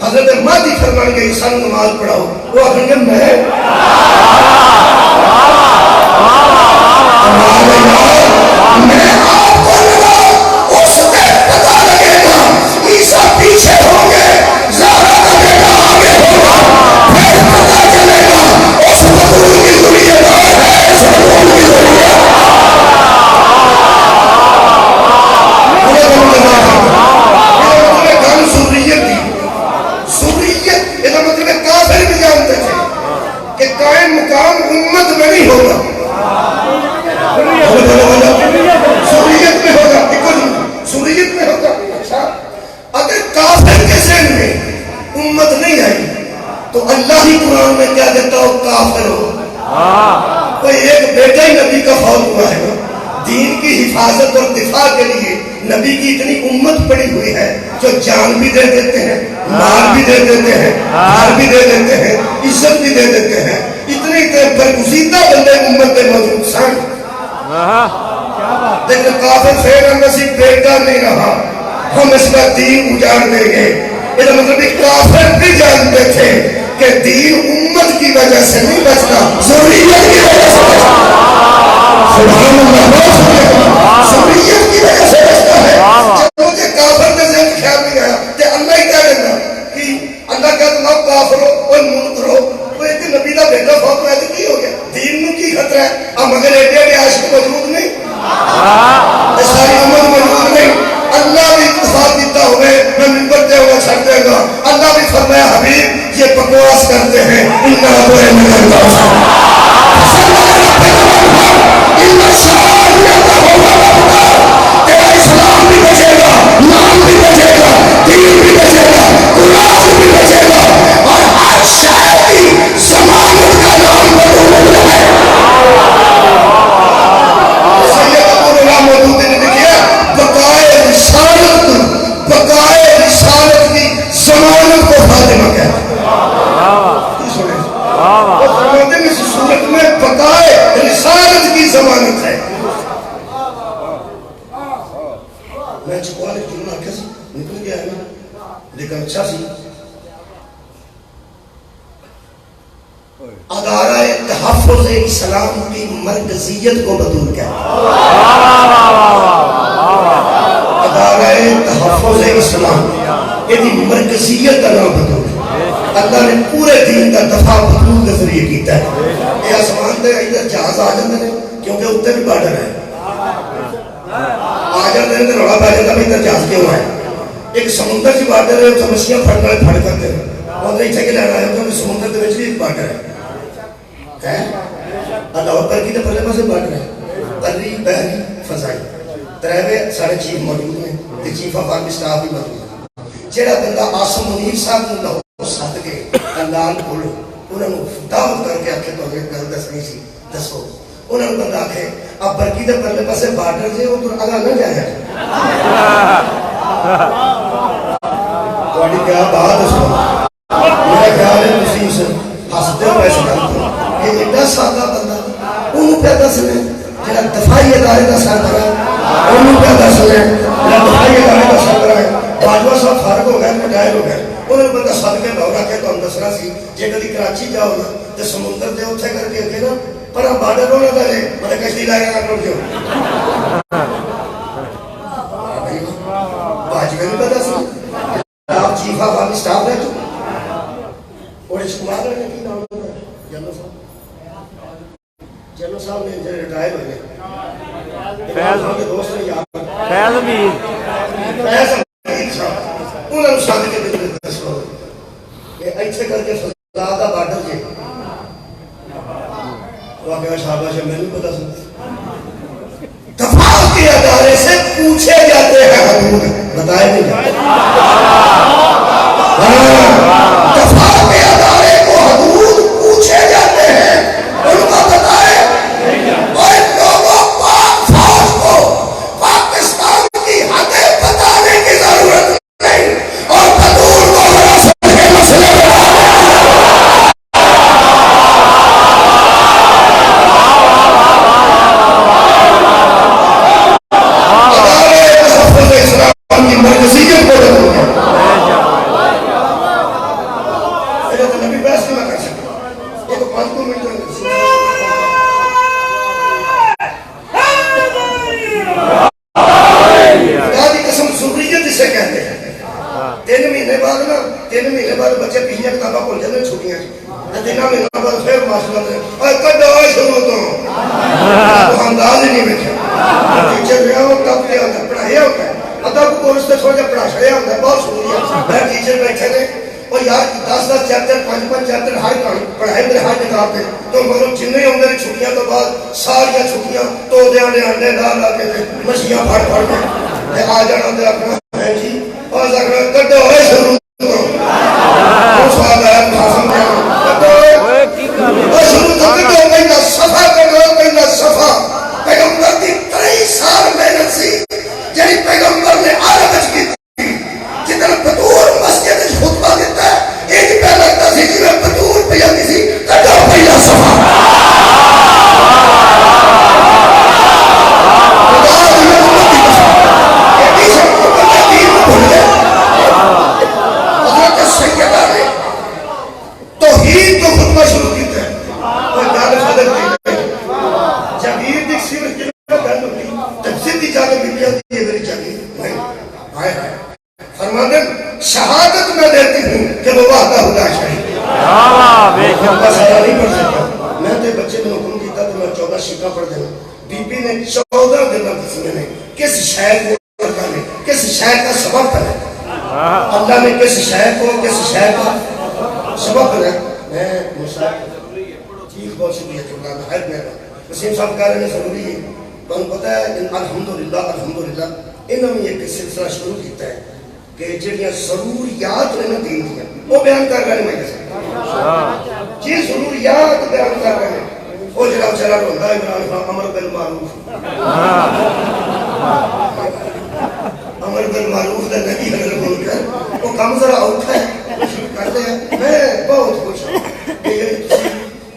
حضرت مہدی فرمان گئی سن نماز پڑھاؤ، وہ آخر گے میں آپ کو لگا اس پہ پتا لگے گا، عیسیٰ پیچھے ہوں گے، زہرا کا بیٹا آگے ہوگا، پھر پتا چلے گا اس بطول کی ضروریت ہے، اس بطول کی ضروریت کہ قائم مقام امت میں نہیں ہوگا، سوریت میں ہوگا، سوریت میں ہوگا۔ اگر کافر کے ذہن میں امت نہیں آئی تو اللہ ہی قرآن میں کیا دیتا ہو کافر ہو۔ کوئی ایک بیٹا ہی نبی کا فوت ہوا ہے، دین کی حفاظت اور دفاع کے لیے نبی کی اتنی امت پڑی ہوئی ہے جو جان بھی دے دیتے ہیں، مال بھی دے دیتے ہیں، گھر بھی دے دیتے ہیں، عزت بھی دے دیتے ہیں، اتنے برگزیدہ بندے امت میں موجود سن، لیکن کافر فیرا نصیب بیٹا نہیں رہا، ہم اس کا دین اجاڑ دیں گے۔ یہ مطلب کافر بھی جانتے تھے کہ دین امت کی وجہ سے نہیں بچتا، ضروریت کی وجہ سے بچتا، سبحان اللہ، ضروریت کی وجہ سے بچتا ہے۔ جب مجھے کافر کے ذہن خیال نہیں آیا کہ اللہ ہی کیا دینا کہ اللہ کہتا نہ کافر ہو اور منکر ہو، تو ایک نبی کا بیٹا فوت ہوا تو کی ہو گیا، دین میں کی خطرہ ہے؟ اب مگر ایڈے ایڈے عاشق موجود نہیں، ساری امت موجود نہیں، اللہ بھی اتفاق دیتا ہوئے میں منبر دے ہوا چھڑ دے گا۔ اللہ بھی فرمایا حبیب یہ بکواس کرتے ہیں، ان کا برے نظر تیرا اسلام بھی بچے گا، نام بھی بچے گا، دین بھی بچے گا، قرآن بھی بچے گا، اور ہر شہر کی ضمانت کا نام بدل ہے۔ سید ابو غلام مودودی نے لکھا بقائے رسالت، بقائے رسالت کی ضمانت کو فاطمہ کہتے ہیں۔ اس صورت میں بقائے رسالت کی ضمانت ہے۔ میں چکوال ایک جملہ آکھا سی نکل گیا ہے لیکن اچھا سی، ادارہ تحفظ اسلام کی مرکزیت کو بدول کیا، ادارہ تحفظ اسلام یہ مرکزیت کا نام بدول، اللہ نے پورے دین کا دفاع بدول کے ذریعے کیتا ہے۔ یہ آسمان دے ادھر جہاز آ جاتے ہیں کیونکہ اتنے بھی بارڈر ہے آ جاتے ہیں تو روڑا پا جاتا بھی ادھر جہاز کیوں ہے ایک سمندر کی بارڈر ہے اتنے مچھلیاں پھڑنے والے پھڑ کرتے ہیں اور اتنے کے لینا ہے اتنے سمندر کے وچ بھی ایک بارڈر ہے اللہ پر کی تو پہلے پاسے بارڈر ہے بری بحری فضائی ترے سارے چیف موجود ہیں تے چیف آف آرمی سٹاف بھی موجود ہے جہاں بندہ آسم منیر صاحب کو لاہور سد کے اعلان کھولو انہوں نے دعوت کر کے آخے تو گل دسنی سی دسو انہوں نے بندہ آخے اب برکی دے پرلے پاسے بارڈر سے وہ تو اگا نہ جایا تھوڑی کیا بات ہے میرا خیال ہے تسی اس ہستے ہو پیسے کرتے یہ ایڈا سادہ بندہ انہوں پہ دسنے جہاں دفاعی ادارے کا سربراہ انہوں پہ دسنے جہاں دفاعی ادارے کا سربراہ باجوہ صاحب فارغ ہو گئے ریٹائر ہو گئے انہوں نے بندہ سد کے دورہ کے تو ہم دسنا سی جے کدی کراچی جاؤ نا تو سمندر دے اتنے کر کے اگے نا پر ہم بارڈر ہونا تھا جی مطلب کشتی لائے گا کر دیو باجوہ نہیں پتا سی آپ چیف آف آرمی سٹاف رہے تو اور اس کمار رہے کی نام ہے جنرل صاحب نے ریٹائر ہو گئے فیض امیر انہوں نے شادی کے دن دسو کہ ایسے کر کے فضا کا بارڈر جی واقعہ شاباش ہے میں نہیں پتا سکتا دفاع کے ادارے سے پوچھے جاتے ہیں حدود بتائے نہیں جاتے دفاع کے ادارے کو حدود پوچھے جاتے ہیں ان کو بتائے اور لوگوں پاک فوج کو پاکستان کی حدیں بتانے کی ضرورت نہیں اور حدود کو حراست کے مسئلے مچھلیاں پھڑ پھڑ کے آ جانا دے اپنا ہے جی اور اگر کڈو ہے شروع تو سوال ہے خاصم کیا کڈو اور شروع تو کڈو کہنا صفا کڈو کہنا صفا پیغمبر کی 23 سال محنت سی جی پیغمبر نے عرب کی جتنا بطور مسجد خطبہ دیتا ہے ایک پہ لگتا سی جی میں بطور پہ جاتی سی کڈو پہلا صفا شہادت میں دیتی ہوں کہ وہ وحدہ خدا شہید میں تے بچے نے حکم کیتا تو میں 14 شیکا پڑھ دینا بی بی نے 14 دن کسی نے کس شہر کو کرنے کس شہر کا سبب کرے اللہ نے کس شہر کو کس شہر کا سبب کرے میں مصعب چیخ بہت شکریہ اللہ ہر میرا وسیم صاحب کہہ رہے ہیں ضروری ہے تو ان پتہ ہے الحمدللہ انہوں نے ایک سلسلہ شروع کیتا ہے کہ جڑیاں ضروریات نے نہ دین دیا وہ بیان کر رہے ہیں میں کیسے جی ضروریات بیان کر رہے ہیں وہ جڑا چلا رہا ہے عمران خان امر بالمعروف امر بالمعروف دا نبی حضرت بول کر وہ کم ذرا اوکھا ہے کرتے ہیں میں بہت خوش ہوں کہ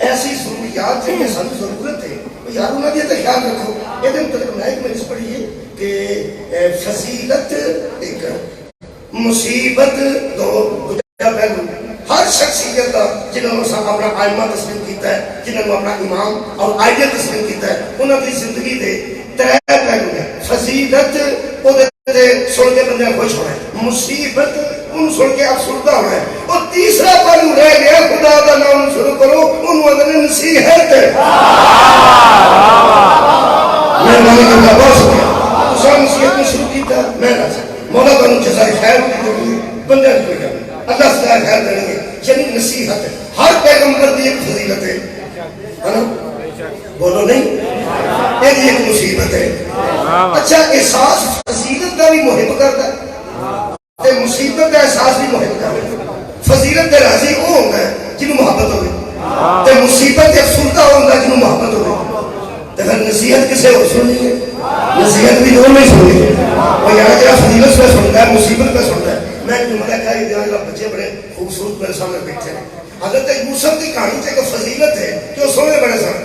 ایسی ضروریات جنہیں سن ضرورت ہے یار انہوں نے یہ خیال رکھو یہ دن تک میں ایک مجلس پڑھی ہے کہ فضیلت ایک مصیبت دو پہلو ہر شخصیت کا جنہوں نے اپنا آئمہ تسلیم کیتا ہے جنہوں نے اپنا امام اور آئیہ تسلیم کیتا ہے انہوں کی زندگی دے 3 پہلو ہیں فضیلت سن کے بندے خوش ہونا ہے مصیبت ان سن کے افسردہ ہونا ہے اور تیسرا پہلو رہ گیا خدا کا نام شروع کرو انہوں نے نصیحت یہ ایک مصیبت ہے. اچھا احساس فضیلت کا بھی محب کرتا ہے تے مصیبت کا احساس بھی محب کرتا ہے. فضیلت تے راضی وہ ہوتا ہے جنہوں محبت ہوئے تے مصیبت تے افسردہ ہوتا ہے جنہوں محبت ہوئے. تے پھر نصیحت کسے ہو سننی ہے؟ نصیحت بھی دونوں ہی سننی ہے. وہ یہاں جہاں فضیلت پہ سنتا ہے مصیبت پہ سنتا ہے. میں ایک جملہ کہا یہ جہاں بچے بڑے خوبصورت میرے سامنے بیٹھے ہیں. حضرت یوسف کی کہانی سے ایک فضیلت ہے کہ وہ سونے بڑے سن.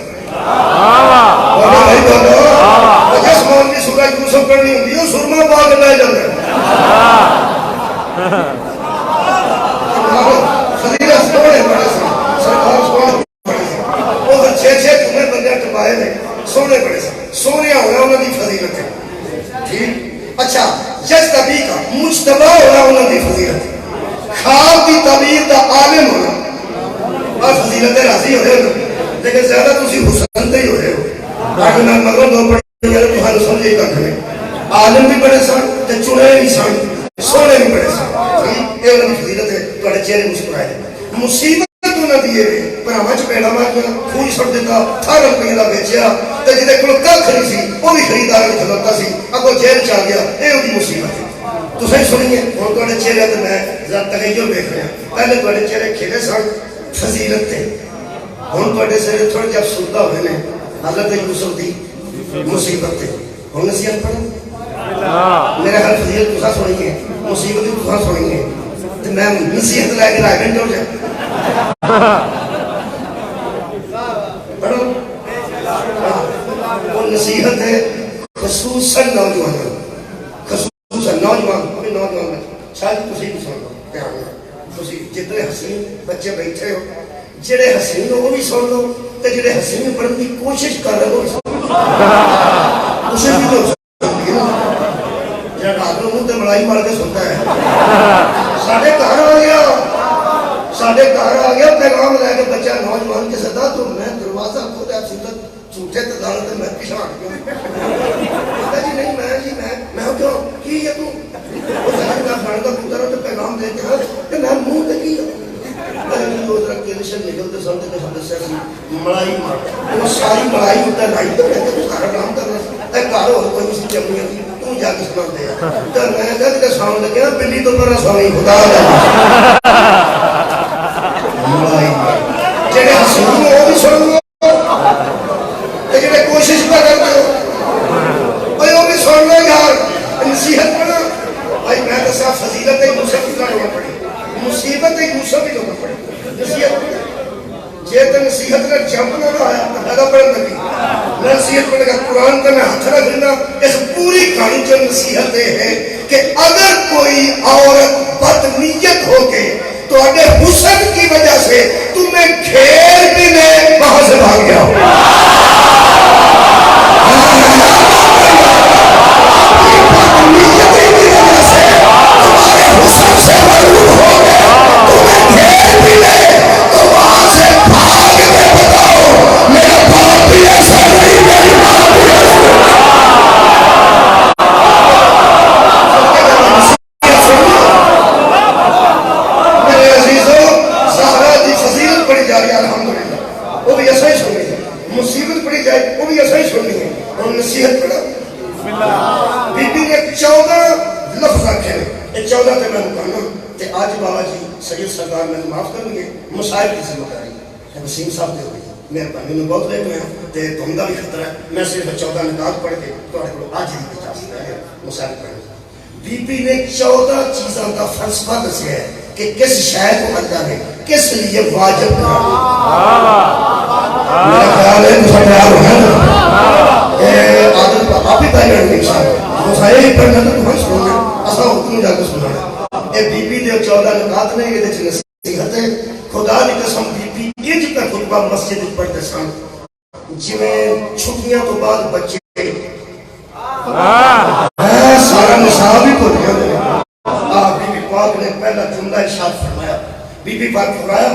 جس مون کی سورہ یوسف پڑھنی ہوتی ہے وہ سرما پا کے لے جاتا ہے. فضیلت سونے بڑے سن. سرکار سونے بڑے سن. وہ 6 جمعے بندے ٹپائے نے سونے بڑے سن. سونے ہونا انہوں کی فضیلت ہے. ٹھیک. اچھا یجتبی کا مجتبی ہونا انہوں کی فضیلت ہے. خواب کی تعبیر کا عالم ہونا اور فضیلت راضی ہو رہے ہو. لیکن زیادہ تسی حسن تے ہی ہو رہے ہو. آگے میں مگر دو پڑھے یار تمہارے سمجھے کا کھنے عالم بھی بڑے سن تے چنے بھی سن سونے بھی بڑے سن. یہ انہوں کی فضیلت ہے. تھوڑے چہرے مسکرائے. مصیبت انہوں دیے بھراواں چ پیڑا ماریا خوہ سٹ دیتا 18 روپے کا بیچیا تے جہدے کول کھ نہیں سی وہ بھی خریدار نہیں کھلوتا سی اگوں جیل چ آ گیا. یہ وہی مصیبت ہے. تسیں سنیے ہن تواڈے چہرے تے میں ذرا تغیر دیکھ رہا. پہلے تواڈے چہرے کھلے سن فضیلت تے ہن تواڈے سر تھوڑے جہے افسردہ ہوئے نے حضرت یوسف دی مصیبت تے. ہن نصیحت پڑھو میرے ہر فضیلت تساں سنی ہے مصیبت تساں سنی ہے تے میں نصیحت لے کے رائے گھنٹے ہو جائے. پڑھو وہ نصیحت ہے خصوصاً نوجوان خصوصاً نوجوان شاید تسی بھی سن لو دھیان نال. تسی جتنے حسین بچے بیٹھے ہو جڑے حسین ہو وہ بھی سن لو تے جڑے حسین پڑھن کی کوشش کر رہے ہو کوشش بھی تو جڑا رات منہ تے ملائی مار کے سنتا ہے. ساڈے گھر آ گیا ساڈے گھر آ گیا پیغام لے کے بچہ نوجوان کے صدا تو میں دروازہ کھولا سنت جھوٹے تدان تے میں پیچھے ہٹ گیا. جی نہیں میں کیوں کی ہے تو وہ سارے کا کھانے کا پتر تو پیغام دے کے کہ میں منہ تے کی روز رکھ کے نشن نکلتے سمجھتے کہ ہم سے ملائی مار وہ ساری ملائی ہوتا لائی تو کہتے تو سارا کام کرنا اے گھر اور کوئی سی اپنی اپنی تو جا کے سنا دے تو میں کہا کہ سامنے لگے نا بلی تو پر سوئی خدا ملائی جڑے حسین وہ بھی سن لو تے جڑے کوشش پہ کرتے ہو وہ بھی سن لو یار نصیحت پڑھنا بھائی میں دسا فضیلت یوسف کی کہانی پڑھی مصیبت یوسف کی لوگ پڑھی نصیحت جے تے نصیحت کا جمپ نہ آیا تو لگا پڑھن لگی نصیحت پڑھنے کا قرآن کا میں ہاتھ رکھ دینا. اس پوری کہانی جو نصیحت ہے کہ اگر کوئی عورت بد نیت ہو کے تو اگر حسن کی وجہ سے تمہیں گھیر بھی لے وہاں سے بھاگ گیا ہو وسیم صاحب دے ہوئی مہربانی میں بہت لیٹ ہویا تے تم دا بھی خطرہ ہے. میں صرف 14 نکات پڑھ کے تھوڑے کو آج ہی اجازت ہے مسائل پڑھنے. بی بی نے 14 چیزوں کا فلسفہ دسیا ہے کہ کس شے کو اللہ نے کس لیے واجب کرا. میرا خیال ہے کہ تیار ہو نا اے عادت آپ ہی تیار نہیں صاحب مسائل ہی پڑھنا تو تمہیں سننا اسا حکم جا کے سننا. اے بی بی دے 14 نکات نے یہ دے نصیحت ہے. خدا دی قسم بی بی یہ جتنا خطبہ مسجد پڑھتے سن جی میں چھٹیاں تو بعد بچے سارا نصاب ہی بھول گیا. بی بی پاک نے پہلا جملہ ارشاد فرمایا. بی بی پاک فرمایا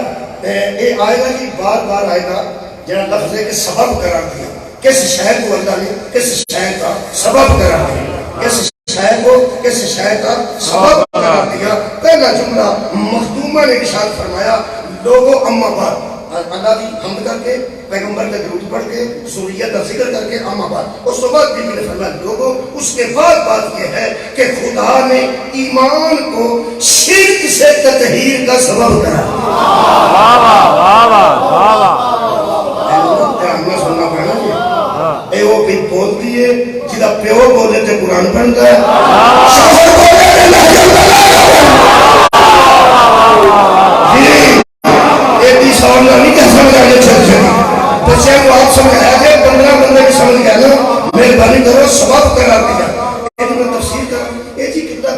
اے آئے گا جی بار بار آئے گا جہاں لفظ ہے کہ سبب قرار دیا. کس شے کو اللہ نے کس شے کا سبب قرار دیا. کس شے کو کس شے کا سبب قرار دیا. پہلا جملہ مخدومہ نے ارشاد فرمایا لوگوں اما بعد اللہ کی حمد کر کے پیغمبر کا درود پڑھ کے سوریت کا ذکر کر کے اما بعد اس تو بعد بیوی نے فرمایا لوگوں اس کے بعد بات یہ ہے کہ خدا نے ایمان کو شرک سے تطہیر کا سبب کرا. سننا پڑنا جی اے وہ بھی بولتی ہے جدا پیو بولے تھے قرآن پڑھتا ہے شوہر بولے تھے لہجہ سوالنا نہیں کیا سمجھ آئے چھوٹی چھوٹی بچے کو آپ سمجھ آیا جائے 15 بندے کی سمجھ گیا نا مہربانی کرو سبب قرار دیا. ایک میں تفسیر کر اے جی کتنا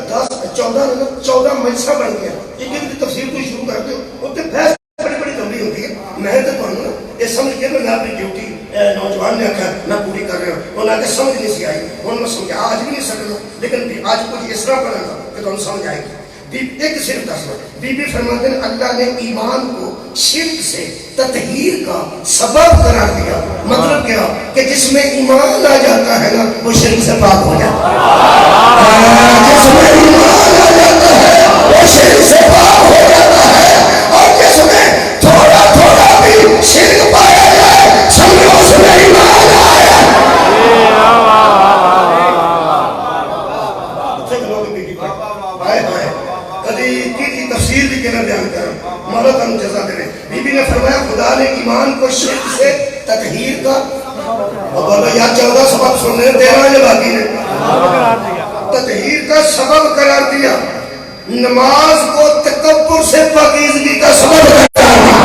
14 مجلسہ بن گیا ایک ایک تفسیر تو شروع کر دو اتنے بحث بڑی بڑی لمبی ہوتی ہے. میں تو پڑھوں یہ سمجھ کے میں اپنی ڈیوٹی نوجوان نے آخر میں پوری کر رہا ہوں انہوں نے سمجھ نہیں سی آئی انہوں نے سمجھا آج بھی نہیں سکتا لیکن آج کچھ اس طرح پڑھا گا کہ تمہیں سمجھ آئے گی. ایک صرف دسنا بی بی فرماتے ہیں اللہ نے ایمان کو شرک سے تطہیر کا سبب قرار دیا. مطلب کیا کہ جس میں ایمان آ جاتا ہے نا وہ شرک سے پاک ہو جاتا ہے. جس میں ایمان آ جاتا ہے وہ شرک سے پاک ہو جاتا ہے اور جس میں تھوڑا تھوڑا بھی شرک پایا جائے سمجھو اس میں ایمان آیا. تفسیر بھی کہنا بیان کروں مولا تم جزا دے. بی بی نے فرمایا خدا نے ایمان کو شرک سے تطہیر کا اور بولو یا 14 سبب سننے 13 یہ باقی ہے تطہیر کا سبب قرار دیا. نماز کو تکبر سے پاکیزگی کا سبب قرار دیا.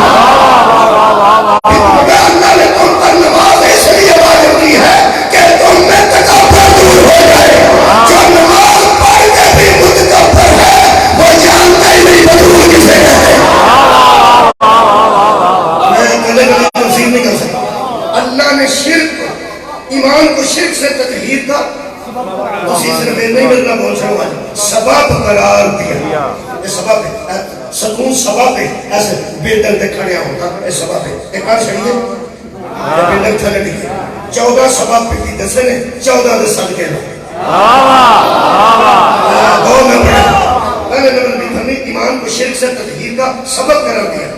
اللہ نے تم پر نماز اس لیے واجب کی ہے کہ تم میں تکبر دور ہو جائے. جو نماز پڑھ کے بھی متکبر ہے وہ جانتا ہی نہیں بدرود کسے کہتے ہیں. میں کلے کلے تفسیر نہیں کر سکتا. اللہ نے شرک ایمان کو شرک سے تطہیر کا اسی صرف نہیں ملنا بول سکتا سبب قرار دیا. یہ سبب ہے سکون سبب ہے ایسے بیٹن دے کھڑیا ہوتا یہ سبب ہے. ایک آن چھڑیے بیٹن تھلے لکھے 14 سبب پیتی دسے نے 14 دے صدقے نا دو میں پڑھا پہلے نمبر بھی فرمی ایمان کو شرک سے تطہیر کا سبب قرار دیا.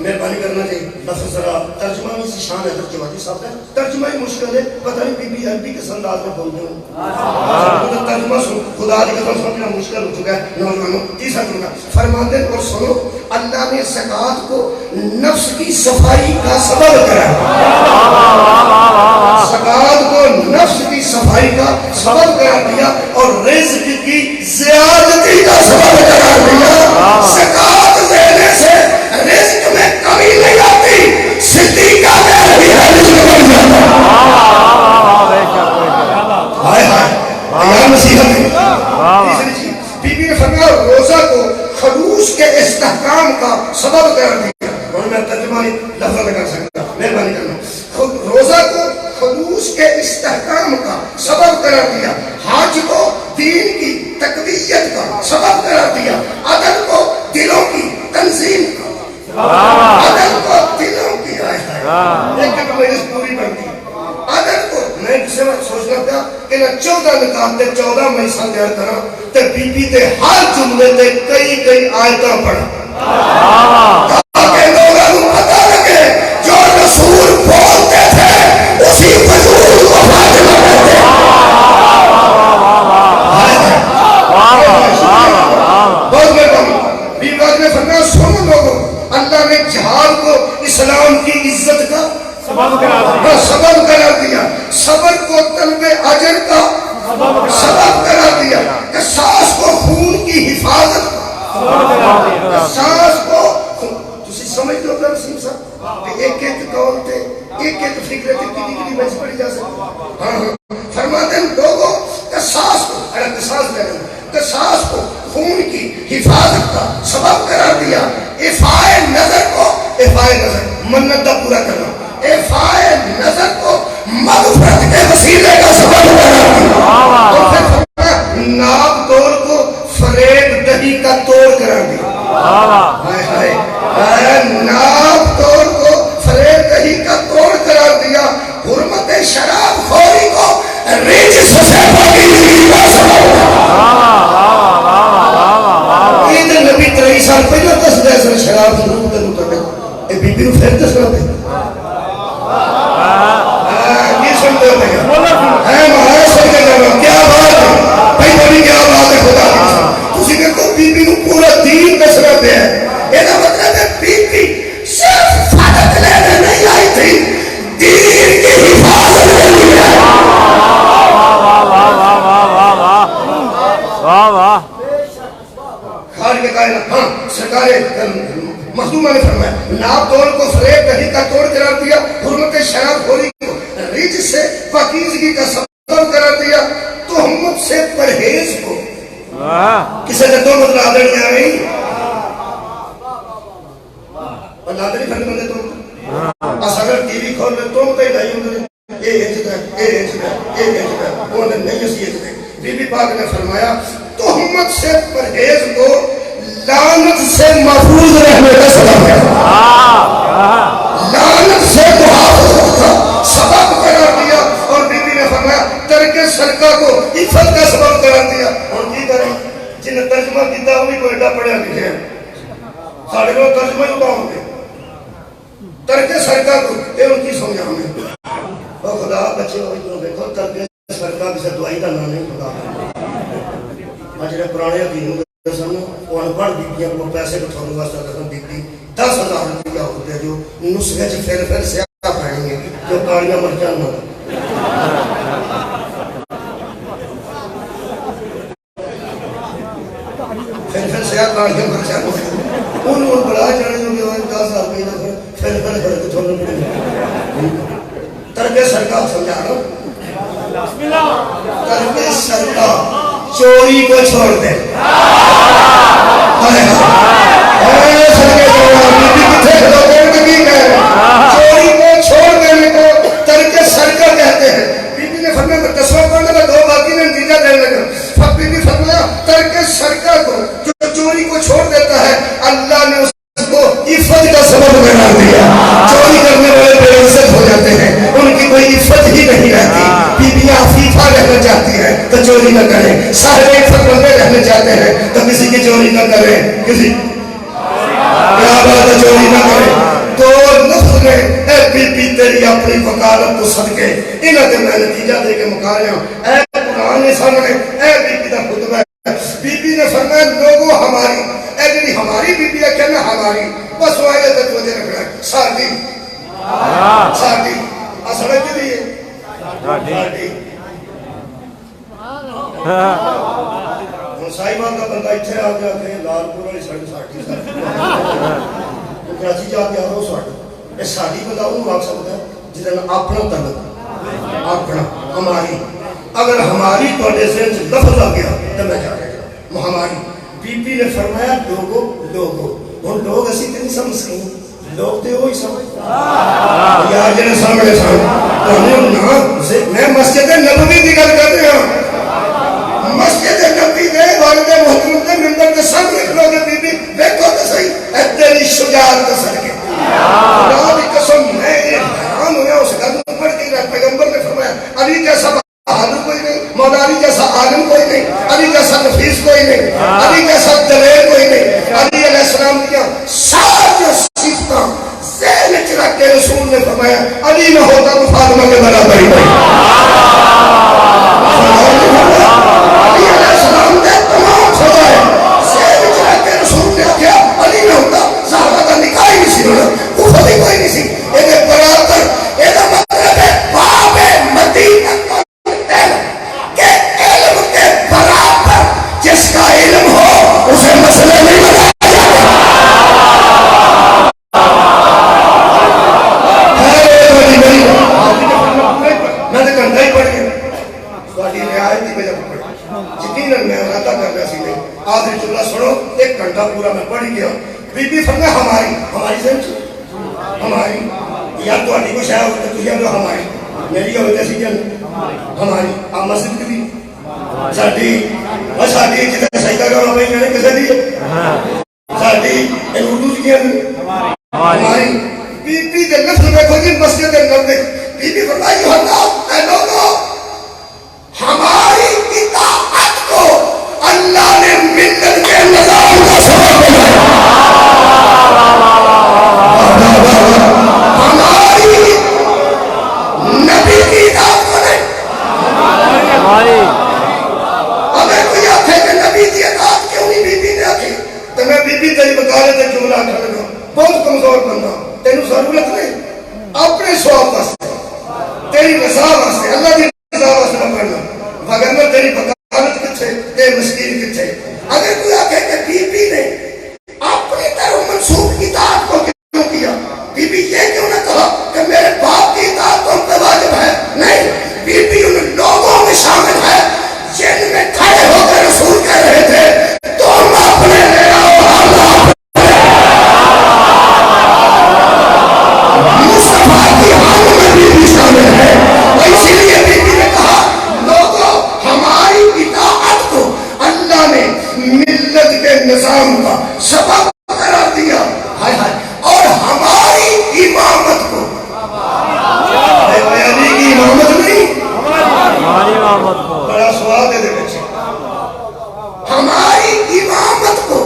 مہربانی کرنا چاہیے لفظ ذرا ترجمہ میں سے شان ہے ترجماتی صاحب ہے ترجمہ ہی مشکل ہے پتہ نہیں بی بی عربی کس انداز میں بولتے ہوں ترجمہ سن خدا کی قسم سمجھنا مشکل ہو چکا ہے. نوجوانوں تیسرا جملہ فرماتے ہیں اور سنو اللہ نے زکوٰۃ کو نفس کی صفائی کا سبب کرا. زکوٰۃ کو نفس کی صفائی کا سبب قرار دیا اور رزق کی زیادتی کا سبب قرار دیا. زکوٰۃ دینے سے رزق میں کمی نہیں آتی صدیقہ میں بھی ہے رزق بڑھ جاتا. ہائے ہائے یا نصیحت ہے. تیسری چیز بی بی نے فرمایا روزہ کو خلوص کے استحکام کا سبب قرار دیا. اور میں ترجمہ لفظ نہ کر سکتا مہربانی کرنا. روزہ کو خلوص کے استحکام کا سبب قرار دیا. حج کو دین کی تقویت کا سبب قرار دیا. عدل کو دلوں کی تنظیم کا عدل کو دلوں کی آئے ہیں لیکن میری پوری بنتی عدل کو میں کسی وقت سوچنا تھا کہ نہ 14 نکات تے 14 میں سال دیار کرا تے بی بی تے ہر جملے تے کئی آیتاں پڑھا تاکہ لوگوں کو پتہ لگے جو رسول بولتے تھے اسی فضول کو فاطمہ کہتے بہت مہربانی. بی بی نے فرمایا سنو لوگوں اللہ نے جہاد کو اسلام کی عزت کا سبب قرار دیا. صبر کو طلب اجر کا سبب قرار دیا. قصاص کو خون کی حفاظت قصاص کو تسی سمجھتے ہو رسول صاحب کہ ایک قول تے ایک فکر تے کتنی میں پڑھی جا سکتی. ہاں فرماتے ہیں لوگوں قصاص کو قصاص کو خون کی حفاظت کا سبب قرار دیا. افائے نظر کو منت کا پورا کرنا افائے نظر کو مغفرت کے وسیلے کا سبب قرار دیا. اور پھر ناب توڑ کو فریب دہی کا توڑ قرار دیا. ناب توڑ کو فریب دہی کا توڑ قرار دیا. حرمت شراب خوری کو رجس سے پاکیزگی کا سبب نبی 23 سال پہلے دس دے سر شراب ضرور دے اے بی بی نو پھر دسنا ہمارے مخدومہ نے فرمایا ناپ توڑ کو فریب دہی کا توڑ قرار دیا، حرمت شراب خوری کو رجس سے پاکیزگی کا سبب قرار دیا، تہمت سے پرہیز کو کسے نے تو مطلب آدھر نہیں آئی اور نادری پھر بندے تو اس اگر ٹی وی کھول لے تو مطلب ہی ہوں اے ہنچ ہے وہ نہیں اسی ہنچ ہے۔ بی بی پاک نے فرمایا تہمت سے پرہیز کو لعنت سے محفوظ رہنے کا سبب ہے، لعنت سے محافظت کا سبب قرار دیا، اور بی بی نے فرمایا ترک سرقہ کو عفت کا سبب قرار دیا۔ اور کی کریں جن نے ترجمہ کیتا ہوئی کو ایڈا پڑھیا لکھے ہیں ساڑھے لوگ ترجمہ ہی اٹھاؤں گے ترک سرقہ کو یہ ان کی سمجھا ہمیں اور خدا بچے ہوئی تو دیکھو ترک سرقہ کسی دوائی کا نام نہیں خدا آج نے پرانے دینوں سن وہ انپڑھ بیبیاں کو پیسے بٹھانے واسطے رقم دیتی 10,000 روپیہ ہوتے جو نسخے سے پھر سیاہ پڑھیں گے جو کاریاں مرچان نہ پھر سیاہ کاریاں مرچان نہ ان بڑا جانے جو کہ 10,000 روپیہ پھر کے چھوڑنے پڑیں گے ترک سرکہ سمجھا رہا ترک سرکہ چوری کو چھوڑ دے چوری کو چھوڑ دینے کو ترک سرکہ کہتے ہیں۔ بی بی نے فرمایا میں تصور کرنے کا دو باقی نے نتیجہ دینے لگا، بی بی فرمایا ترک سرکہ کو جو چوری کو چھوڑ دیتا ہے اللہ نے اس کو عفت کا سبب بنا دیا۔ چوری کرنے والے بے عزت ہو جاتے ہیں، ان کی کوئی عفت ہی نہیں رہتی۔ بیویاں عفیفہ رہنا چاہتی ہیں تو چوری نہ کریں، صاحب عفت بندے رہنا چاہتے ہیں تو کسی کی چوری نہ کریں، کسی کیا بات ہے چوری نہ کریں۔ تو لفظ نے اے بی بی تیری اپنی وکالت کو صدقے انہاں تے میں نتیجہ دے کے مکاریاں اے قرآن سامنے اے بی بی دا خطبہ ہے۔ بی بی نے فرمایا لوگوں ہماری اے جنی ہماری بی بی ہے کہنا ہماری بس وہ آئے تک وجہ رکھنا ہے ساڑھی ساڑھی اصلے کے لیے ساڑھی صاحبہ کا بندہ اتھے آ گیا کہ لال پورا ہی ساڑھی کراچی جا کے آرہو ساڑھی یہ ساڑھی بندہ وہ آگ سکتا ہے جنہاں اپنا طلب اپنا ہماری اگر ہماری توڑے سے لفظ آ گیا تو میں جا رہے گا ہماری بی بی نے فرمایا لوگوں اور لوگ اسی تنی سمجھ سکیں لوگ تے وہی سمجھ یا جنہیں سامنے سامنے میں مسجد نبوی کی گل کر رہا ہوں، مسجد نبوی نے والد محترم نے ممبر کے سامنے کھلو کے بی بی دیکھو تو صحیح اے تیری شجاعت کا صدقے خدا کی قسم میں حیران ہوا اس گل میں پڑھ کے پیغمبر نے فرمایا علی جیسا عالم کوئی نہیں، مولا علی جیسا عالم کوئی نہیں، علی جیسا نفیس کوئی نہیں، علی جیسا دلیر کوئی نہیں۔ علی علیہ السلام کیا ساری صفتاں ذہن وچ رکھ کے رسول نے فرمایا علی نہ ہوتا تو فاطمہ کے برابر ہی نہیں۔ علی علیہ السلام نے تمام فضائل ذہن وچ رکھ کے رسول نے کیا علی نہ ہوتا زہرا کا نکاح ہی نہیں سی ہونا، کوفہ بھی کوئی نہیں سی، یہ برابر یہ مطلب ہے باب مدینہ کہ علم کے برابر جس کا علم ہو اسے مسئلہ نہیں بنایا جاتا۔ میں تو گھنٹہ ہی پڑھ گیا سوالی رعایت کی وجہ پڑھ یقیناً میں ارادہ کر رہا سی نہیں آدھر چلہ سنو ایک گھنٹہ پورا میں پڑھ گیا۔ بی بی فرمایا ہماری سمجھ ہماری یا تو آٹھی کو شاید ہوتا تو یا تو ہماری میری ہوتا سی جن ہماری آپ مسجد کی بھی ساڑھی اور ساڑھی جتنے سجدہ کرو بھائی میں نے کسے دیئے ساڑھی ان اردو کی ہماری بی بی دے لفظ دیکھو جی مسجد نبوی بی بی فرمائی اللہ اے لوگو ہماری اطاعت کو اللہ نے ملت کے نظام کا سبب بنایا۔ ہماری نبی کی اطاعت کو نہیں اگر کوئی آتے کہ نبی کی اطاعت کیوں نہیں بی بی نے آتی تو میں بی بی تیری بکارے تک جملہ کر لگا بہت کمزور بندہ تینوں ضرورت نہیں اپنے سواب واسطے تیری رضا واسطے اللہ کی رضا واسطے نہ پڑھنا وگرنہ تیری بکارت کچھے تیری مسکین کچھے۔ اگر کوئی آتے کہ بی بی نے اپنی بڑا سوال دے بچے ہماری امامت کو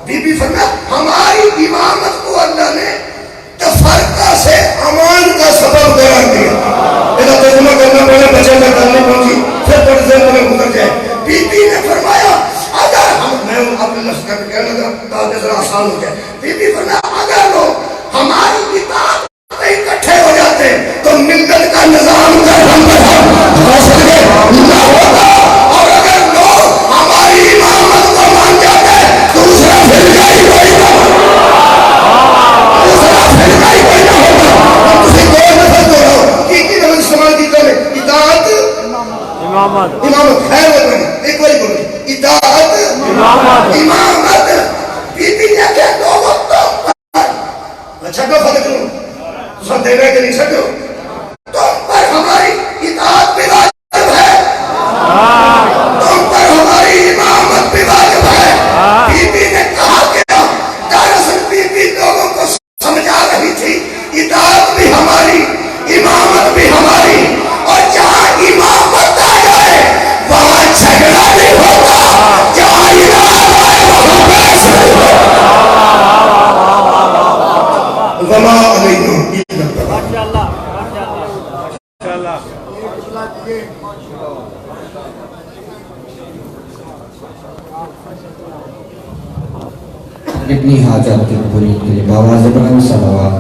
بی بی فرمایا ہماری امامت کو اللہ نے تفرقہ سے امان کا سبب قرار دیا. ایسا ترجمہ کرنا پڑے بچے میں کرنی پہنچی پھر تھوڑے دیر میں گزر جائے. بی بی نے فرمایا اگر میں اپنے لفظ کر کے کہنا تاکہ ذرا آسان ہو جائے. بی بی فرمایا اگر لوگ ہماری اطاعت پہ اکٹھے ہو جاتے تو ملت کا نظام کا ہم نہ ہوتا, اور اگر لوگ ہماری امامت کو مان جاتے دوسرا فرقہ ہی کوئی نہ ہوتا. دوسرا فرقہ ہی کوئی نہ ہوتا. ہم تسی دو نفر دو رہو کی نفر استعمال کی کرے اطاعت امامت خیر بولے ایک باری بولے اطاعت امامت. بی بی نے کہ لوگوں تم پر اچھا کو فتح کرو سب دینے کے نہیں سکتے تم پر ہماری اطاعت بھی واجب ہے, تم پر ہماری امامت بھی واجب ہے. بی بی نے کہا کہ دراصل بی بی لوگوں کو سمجھا رہی تھی اطاعت بھی ہماری امامت بھی ہماری, اور جہاں امامت آ جائے وہاں جھگڑا نہیں ہوتا, جہاں امامت آئے وہاں بحث نہیں ہوتا. وما علینا الا البلاغ. اپنی حاجات کی پوری کے لیے باواز بلند صلوات